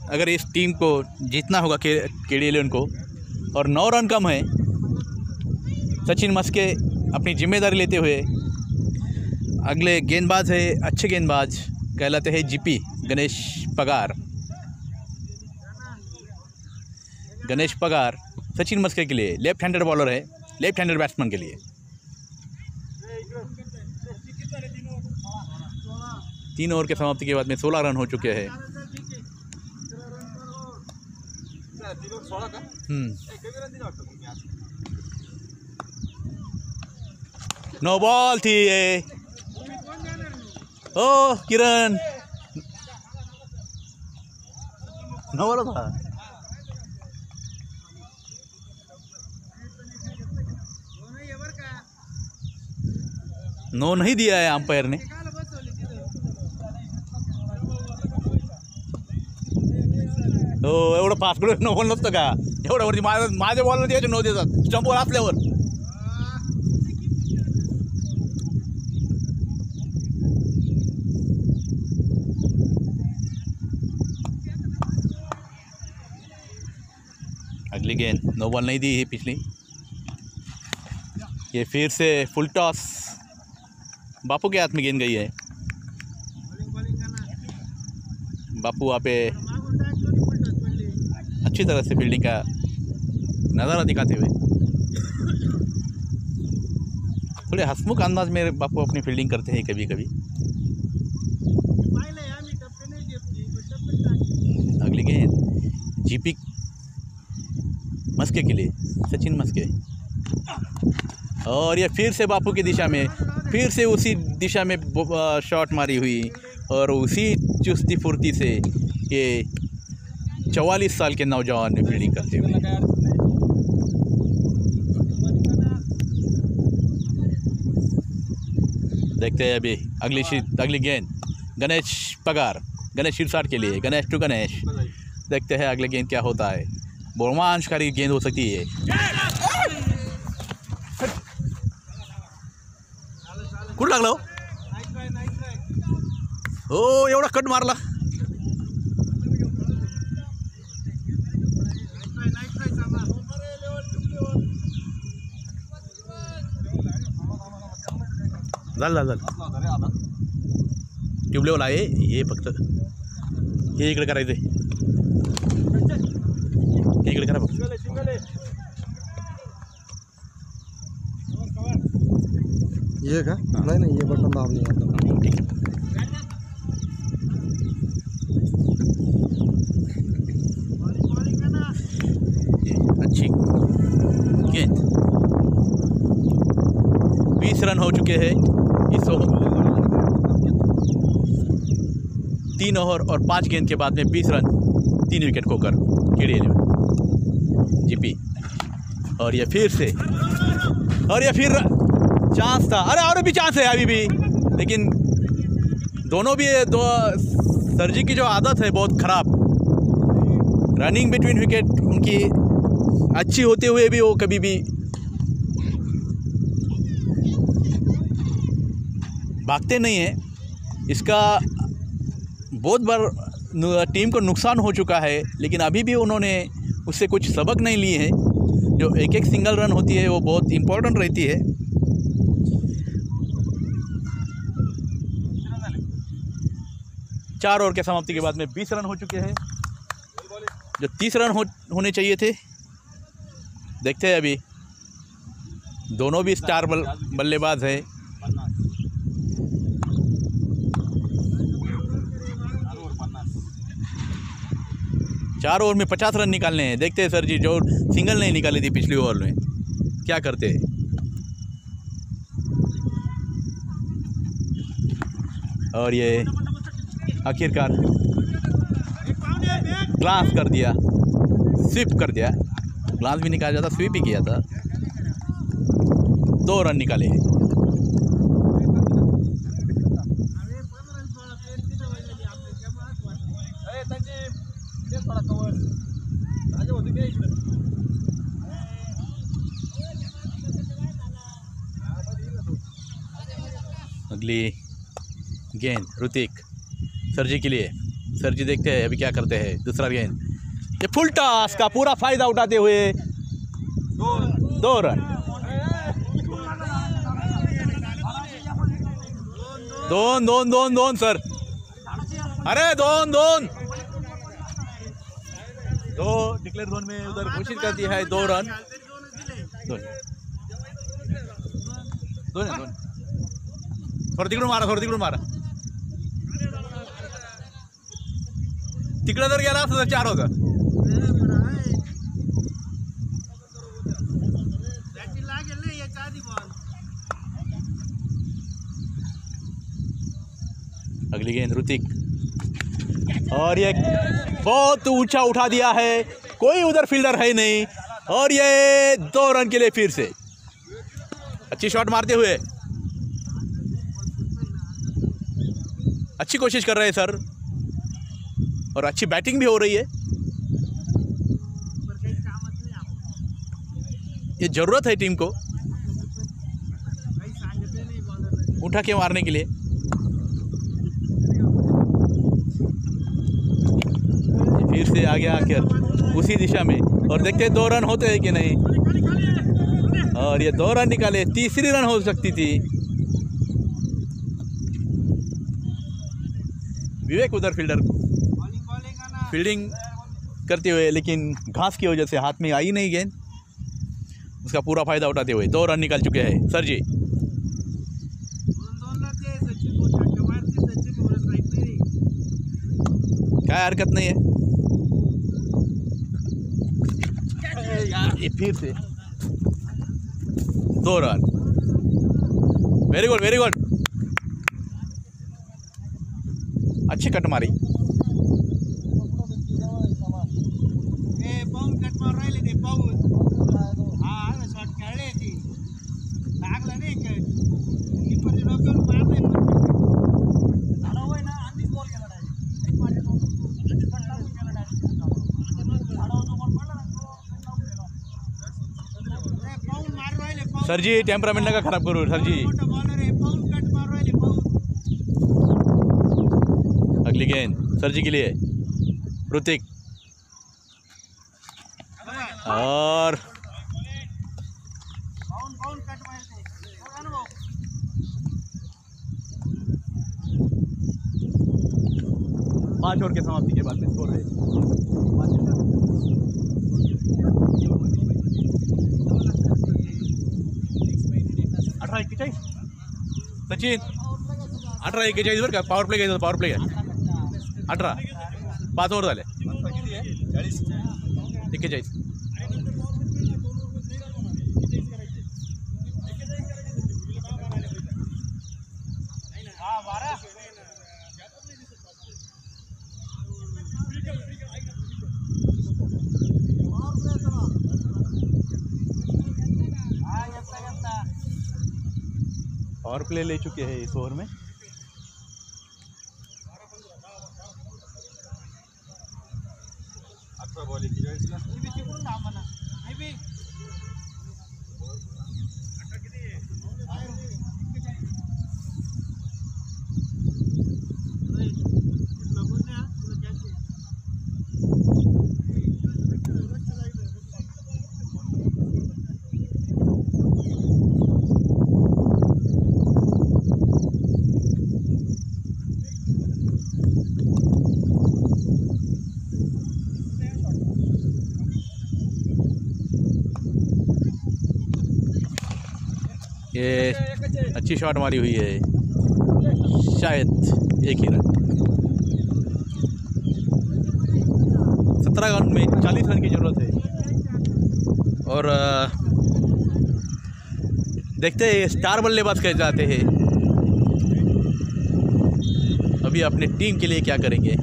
अगर इस टीम को जीतना होगा KD11 को. और 9 रन कम है. सचिन मस्के अपनी जिम्मेदारी लेते हुए अगले गेंदबाज है, अच्छे गेंदबाज कहलाते हैं GP गणेश पगार. गणेश पगार सचिन मस्के के लिए लेफ्ट हैंडेड बॉलर है, लेफ्ट हैंडेड बैट्समैन के लिए. 3 ओवर के समाप्ति के बाद में 16 रन हो चुके हैं. नो बॉल थी ये. ओ किरण नो बॉल था. नो नहीं दिया है अंपायर ने. हो एवढं फास्ट कडे नो बॉल नसतं का. एवढ्या वरती माझ्या बॉलला द्यायचे नो देतात स्टंपवर असल्यावर. अगली गेंद नो बॉल नहीं दी है पिछली. ये फिर से फुल टॉस बापू के हाथ में गेंद गई है. बापू वहाँ पे अच्छी तरह से फील्डिंग का नज़ारा दिखाते हुए थोड़े हंसमुख अंदाज में बापू अपनी फील्डिंग करते हैं कभी कभी. अगली गेंद GP मस्के के लिए, सचिन मस्के. और ये फिर से बापू की दिशा में, फिर से उसी दिशा में शॉट मारी हुई और उसी चुस्ती फुर्ती से ये 44 साल के नौजवान ने फील्डिंग करते हुए। देखते हैं अभी अगली गेंद गणेश पगार, गणेश शिरसाट के लिए, गणेश टू गणेश। देखते हैं अगले गेंद क्या होता है। रोमांचकारी गेंद हो सकती है। कुठं लागलं हो, एवढा कट मारला। झालं ट्यूब लेवल आहे हे, फक्त हे इकडे करायचं आहे, हे इकडे करा फक्त। ये का नहीं ये बटन दाब नहीं। ठीक है। अच्छी गेंद। 20 रन हो चुके हैं इस ओवर, 3 ओवर और 5 गेंद के बाद में 20 रन 3 विकेट खोकर KD जीपी। और ये फिर से, और ये फिर चांस था, अरे और भी चांस है अभी भी, लेकिन दोनों भी सरजी की जो आदत है बहुत ख़राब, रनिंग बिटवीन विकेट उनकी अच्छी होते हुए भी वो कभी भी भागते नहीं हैं। इसका बहुत बार टीम को नुकसान हो चुका है, लेकिन अभी भी उन्होंने उससे कुछ सबक नहीं लिए हैं। जो एक सिंगल रन होती है वो बहुत इम्पोर्टेंट रहती है। चार ओवर के समाप्ति के बाद में 20 रन हो चुके हैं, जो 30 रन होने चाहिए थे। देखते हैं अभी, दोनों भी स्टार बल्लेबाज है। चार ओवर में 50 रन निकालने हैं। देखते हैं सर जी, जो सिंगल नहीं निकाली थी पिछली ओवर में, क्या करते हैं। और ये आखिरकार ग्लांस कर दिया, स्वीप कर दिया। ग्लांस भी निकाला जाता, स्वीप ही किया था। 2 रन निकाले। अगली गेंद ऋतिक सरजी के लिए। सरजी देखते हैं अभी क्या करते हैं। दूसरा गेंद, ये फुल टॉस का पूरा फायदा उठाते हुए 2 रन। 2 सर, अरे 2 डिक्लेयर जोन में उधर घोषित कर दिया है। 2 रन, 2 थोडं तिकडून मारा, तिकडं जर गेला असं तर 4 होतं। अगली गेंद ऋतिक, और ये बहुत ऊंचा उठा दिया है, कोई उधर फील्डर है नहीं। और ये 2 रन के लिए फिर से अच्छी शॉट मारते हुए, अच्छी कोशिश कर रहे हैं सर, और अच्छी बैटिंग भी हो रही है। ये ज़रूरत है टीम को उठा के मारने के लिए। फिर से आगे आकर उसी दिशा में, और देखते हैं 2 रन होते हैं कि नहीं। और ये 2 रन निकाले, तीसरी रन हो सकती थी। विवेक उधर फील्डिंग करते हुए, लेकिन घास की वजह से हाथ में आई नहीं गेंद। उसका पूरा फायदा उठाते हुए 2 रन निकल चुके हैं सर जी। क्या हरकत नहीं है यार। ये फिर से 2 रन, वेरी गुड, अच्छी कट मारी। सर जी टेम्परामेंट नका खराब करू सर जी. मोठा बॉलर आहे, पाऊस कट मारू राहिले, पाऊस. अगली गेंद सर जी के लिए ऋतिक और बाउंड कट मारते. बघा ना भाऊ. 5 ओवर के समाप्ति के बाद में स्कोर है 18-41. सचिन 18-41 बरं का. पॉवर प्ले घ्यायचा, पॉवर प्ले घ्या. 18 5 ओव्हर झाले. 41. पावर प्ले ले चुके हैं इस ओवर में. ये अच्छी शॉट मारी हुई है, शायद एक ही रन. 17 रन में 40 रन की ज़रूरत है. और देखते हैं स्टार बल्लेबाज कैसे आते हैं. अभी अपने टीम के लिए क्या करेंगे.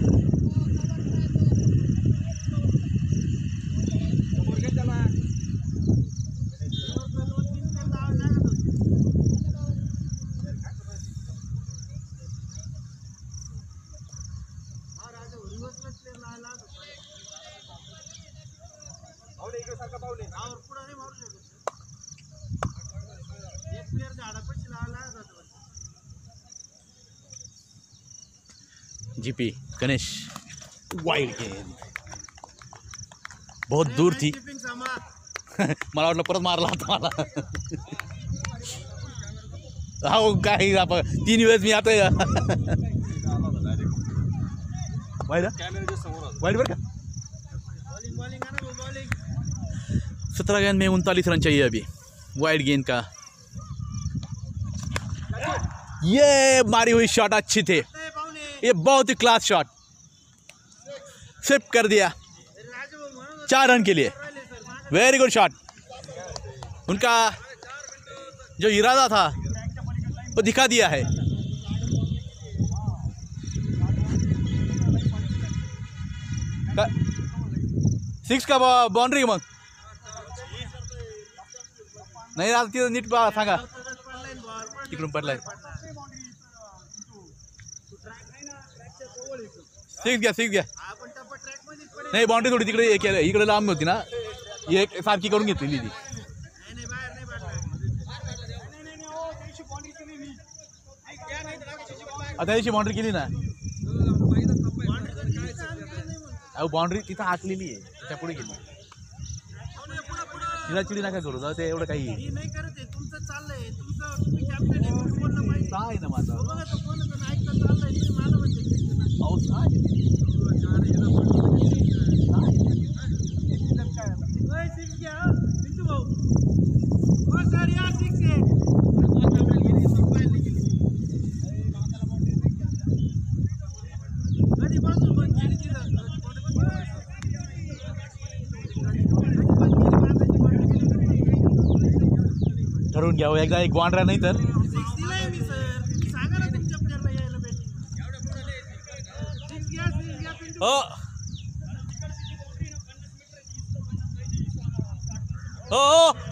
जीपी गणेश वाइड गेंद बहुत दूर थी. मला वाटलं परत मारला होता मला. हो काही 3 वेळेस मी आता वाईड वाईड बरं का. 17 गेंद में 39 रन चाहिए अभी. वाइड गेंद का ये मारी हुई शॉट अच्छी थे. ये बहुत ही क्लास शॉट स्विप कर दिया 4 रन के लिए. Very good shot. उनका जो इरादा था वो दिखा दिया है. सिक्स का बाउंड्री मग नाही राहत तिथं नीट सांगा. तिकडून पडलाय. 6 घ्या. नाही बाउंड्री थोडी तिकडे इकडे लांब होती ना, एक सारखी करून घेतलेली ती. आता याची बाउंड्री केली ना. अहो बाउंड्री तिथं आखलेली आहे, त्याच्या पुढे गेली. तिला चिडी नका करू जाऊ ते एवढं काही आहे ना माझं. ठरवून घ्यावं एकदा. एक बाउंड्री नाही तर हो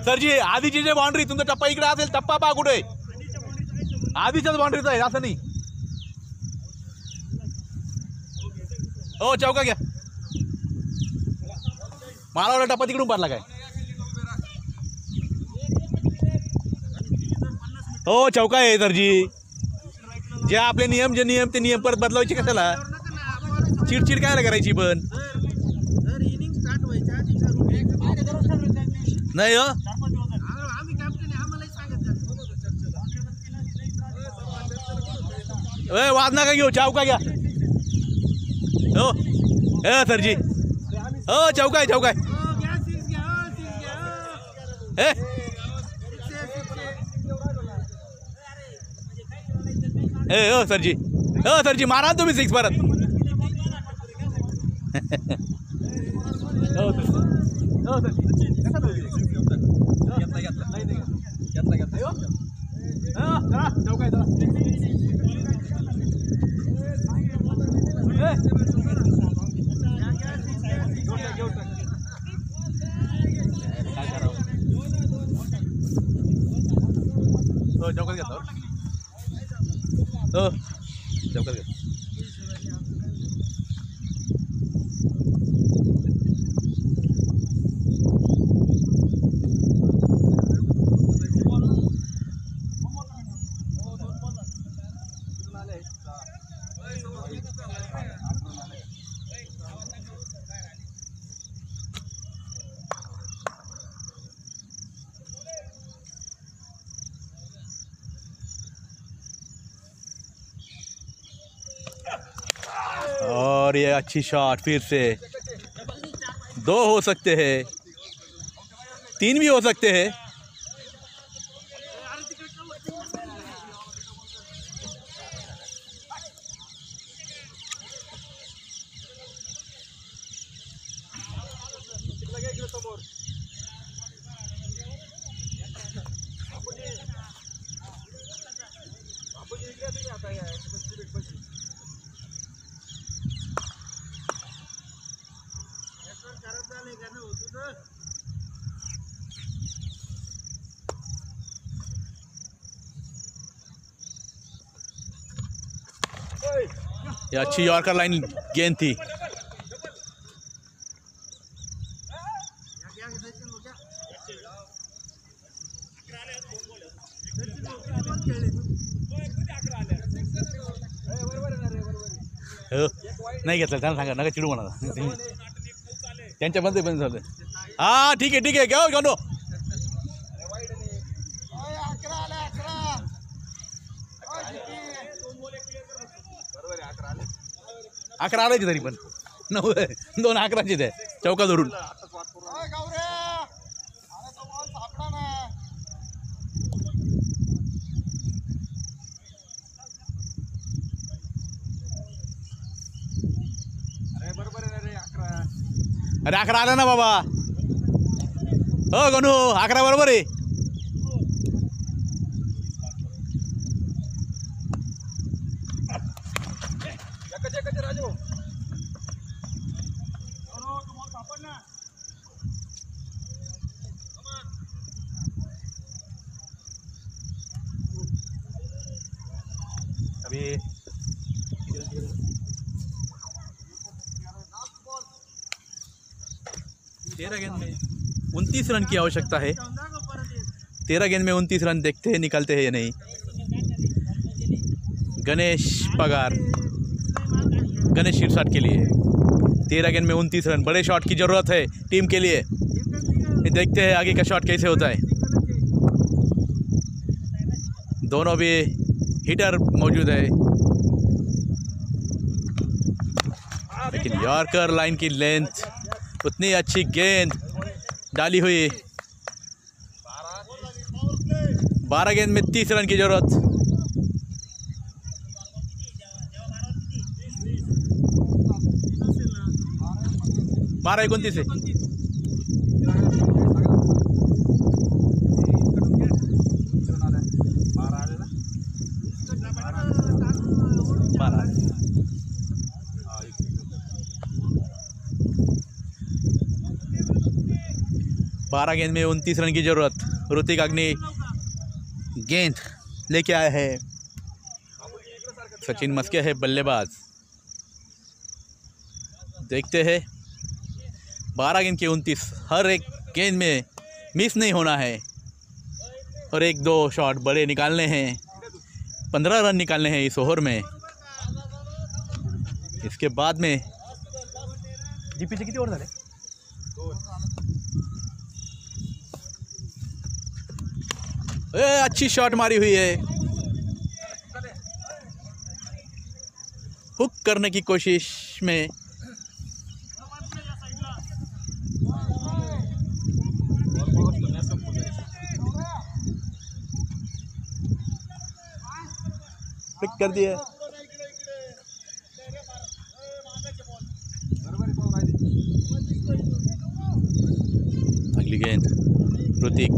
सरजी. आधीची जे बाउंड्री तुमचा टप्पा इकडे असेल, टप्पा पहा कुठे. आधीच्याच बाउंड्रीचा आहे असं नाही. हो चौका घ्या. मला वाला टप्पा तिकडून पडला काय. हो चौका आहे सरजी. जे आपले नियम ते नियम परत बदलायचे कशाला. चिडचिड काय करायची पण नाही हो. वाद नका घेऊ. चौका घ्या हो सरजी. हो चौका आहे चौका आहे. हो सरजी मारा तुम्ही 6 परत. चौकात घेतला हो चौकात घेतला. और ये अच्छी शॉट फिर से. 2 हो सकते हैं, 3 भी हो सकते हैं. ये अच्छी यॉर्कर लाइन गेंद थी. नाही घेतलं त्यांना सांगा नका चिडू म्हणा. त्यांच्या बंद बंद झालं. हा ठीक आहे घ्या गणो. 11 आलायचे तरी पण 9 2 11चे ते चौका धरून. अरे 11 आला ना बाबा. हो गणू 11 बरोबर आहे. अभी 13 गेंद में 29 रन की आवश्यकता है. 13 गेंद में 29 रन देखते हैं निकलते हैं या नहीं. गणेश पगार गणेश शिरसाट के लिए 13 गेंद में 29 रन. बड़े शॉट की ज़रूरत है टीम के लिए. देखते हैं आगे का शॉट कैसे होता है. दोनों भी हिटर मौजूद है, लेकिन यॉर्कर लाइन की लेंथ उतनी अच्छी गेंद डाली हुई. 12 गेंद में 30 रन की जरूरत. बारह 29 है. बारह गेंद में 29 रन की जरूरत. ऋतिक अग्नि गेंद लेके आए हैं. सचिन मस्के है बल्लेबाज. देखते हैं 12 गेंद के 29. हर एक गेंद में मिस नहीं होना है. और 1-2 शॉट बड़े निकालने हैं। 15 रन निकालने हैं इस ओवर में। इसके बाद में जी पीछे कितने ओवर झाले? अच्छी शॉट मारी हुई है, हुक करने की कोशिश में। पिक कर दिया। अगली गेंद ऋतिक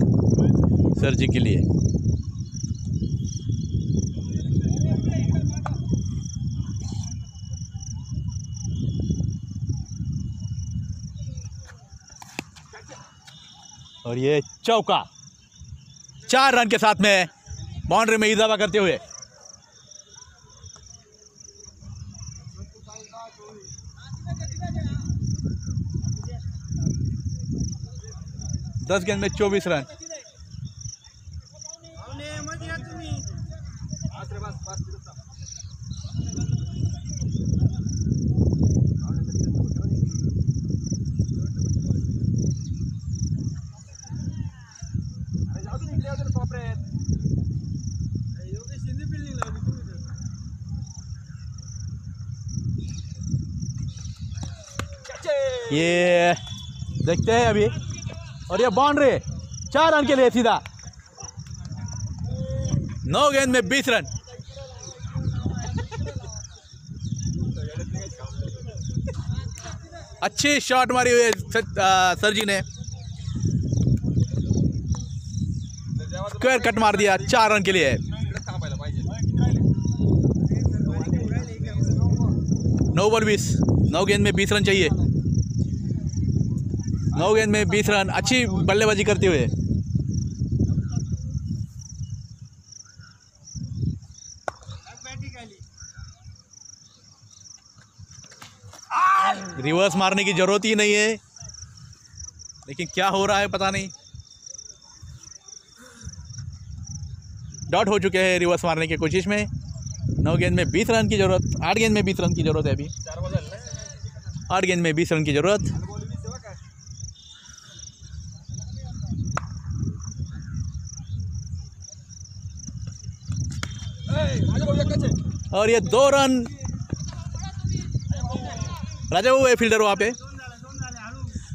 सर जी के लिए। और ये चौका 4 रन के साथ में बाउंड्री में इजाफा करते हुए। दस गेंद में 24 रन। ये देखते हैं अभी, और ये बाउंड्री 4 रन के लिए सीधा। 9 गेंद में 20 रन। अच्छी शॉट मारी हुई है सर जी ने, स्क्वायर कट मार दिया 4 रन के लिए। 9 बॉल 20, 9 गेंद में 20 रन चाहिए। 9 गेंद में 20 रन, अच्छी बल्लेबाजी करते हुए। रिवर्स मारने की जरूरत ही नहीं है, लेकिन क्या हो रहा है पता नहीं। डॉट हो चुके हैं रिवर्स मारने की कोशिश में। 9 गेंद में 20 रन की जरूरत, 8 गेंद में 20 रन की जरूरत है अभी। 8 गेंद में 20 रन की जरूरत। और ये 2 रन। राजा वो है फील्डर वहां पे,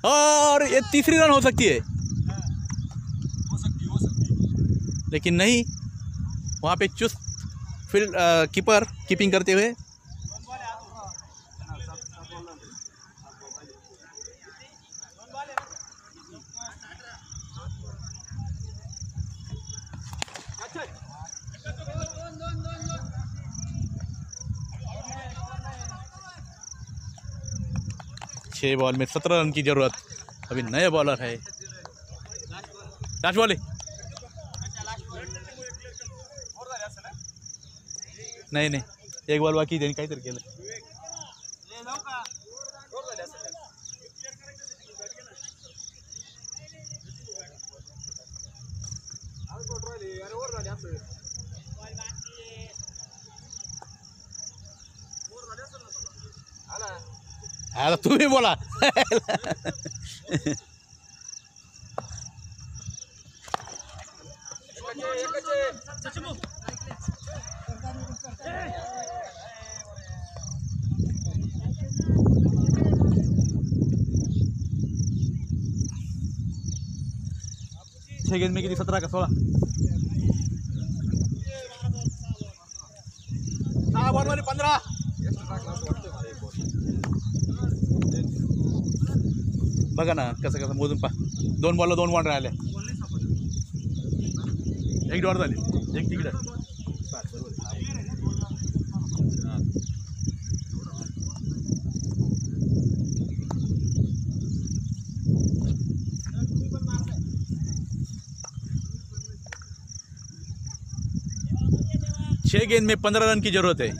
और ये तीसरी रन हो सकती है, लेकिन नहीं, वहां पे चुस्त फील्ड कीपर कीपिंग करते हुए। छह बॉल में 17 रन की जरूरत। अभी नए बॉलर है, लास्ट बॉल है। नहीं, एक बॉल बाकी देनी काहीतरी केलं। आता तुम्ही बोला। छह गेंद में किती 17 का 16 6 बॉल मध्ये 15। बघा ना कसं कसं मोजून पा। 2 बॉलला 2 बॉल राहिले, एक डॉट झाली, एक तिकडे। छह गेंद में 15 रन की जरूरत है।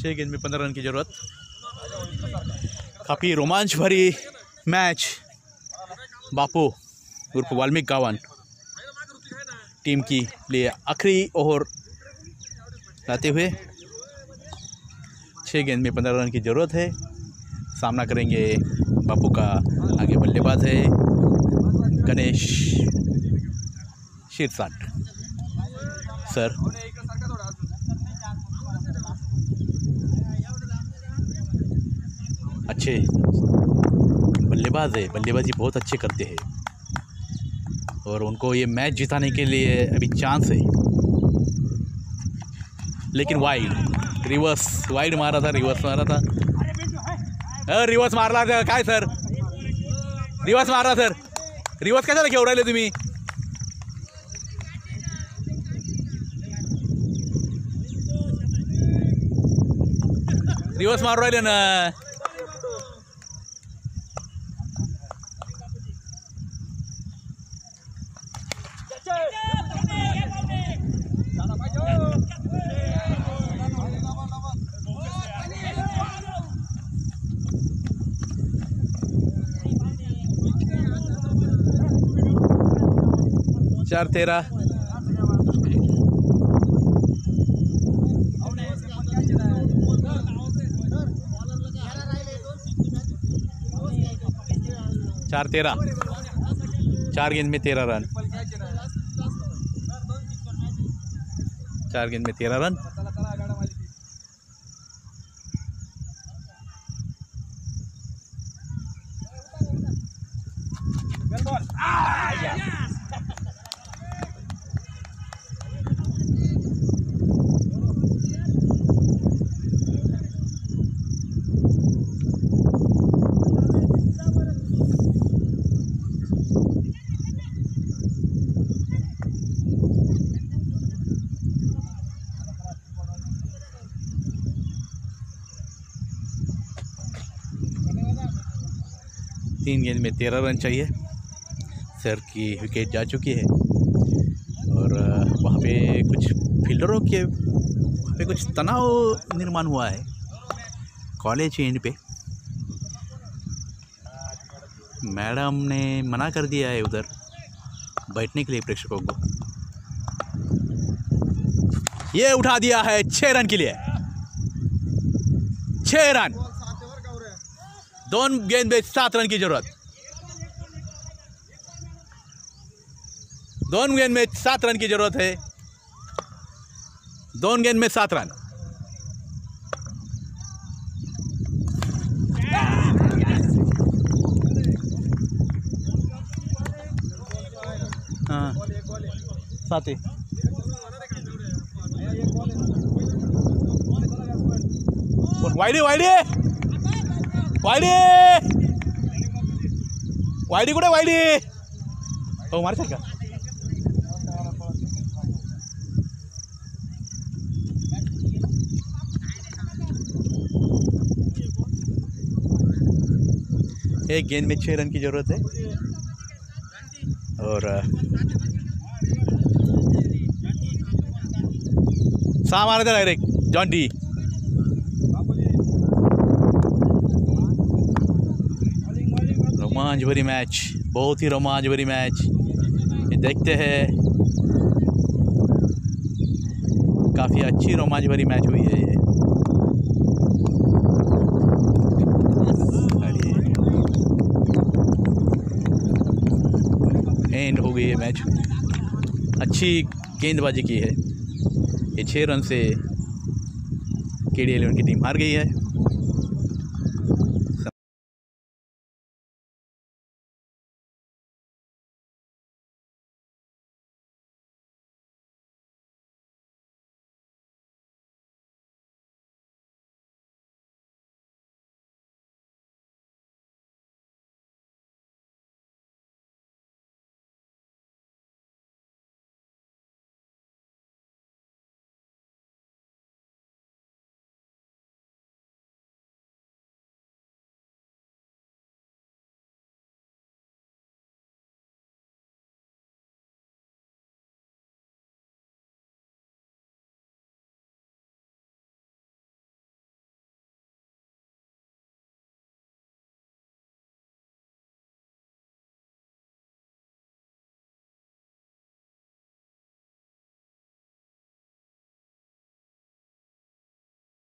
6 गेंद में 15 रन की ज़रूरत। काफ़ी रोमांच भरी मैच बापू उर्फ वाल्मीकि गावन टीम की लिए आखिरी ओवर लाते हुए 6 गेंद में 15 रन की ज़रूरत है। सामना करेंगे बापू का आगे बल्लेबाज है गणेश शिरसाट सर। अच्छे बल्लेबाज है, बल्लेबाजी बहुत अच्छे करते हैं और उनको ये मैच जिताने के लिए अभी चांस है। लेकिन वाइड रिवर्स वाइड मारा था, रिवर्स मारा था, रिवर्स मारला काय सर, रिवर्स मारला सर, रिवर्स कशाला घेऊन राहिले तुम्ही? रिवर्स मारू राहिले ना। चार 13 4 गेंद में 13 रन, 4 गेंद में 13 रन। तीन गेंद में 13 रन चाहिए। सर की विकेट जा चुकी है और वहाँ पे कुछ फील्डरों के वहाँ पे कुछ तनाव निर्माण हुआ है कॉलेज एंड पे। मैडम ने मना कर दिया है उधर बैठने के लिए प्रेक्षकों को। ये उठा दिया है 6 रन के लिए, 6 रन, 2 गेंद में 7 रन की जरूरत, 2 गेंद में 7 रन की जरूरत है, 2 गेंद में 7 रन। हाँ 7 ही वाइडी वाइडी वाइडी वाइडी कुठे वाइडी हो मारशाल का? एक गेंद में 6 रन की जरूरत है और सहा मारा था डायरेक्ट जॉन डी। रोमांच भरी मैच, बहुत ही रोमांच भरी मैच। ये देखते हैं काफ़ी अच्छी रोमांच भरी मैच हुई है ये। एंड हो गई है मैच, अच्छी गेंदबाजी की है। ये 6 रन से KD11 की टीम हार गई है।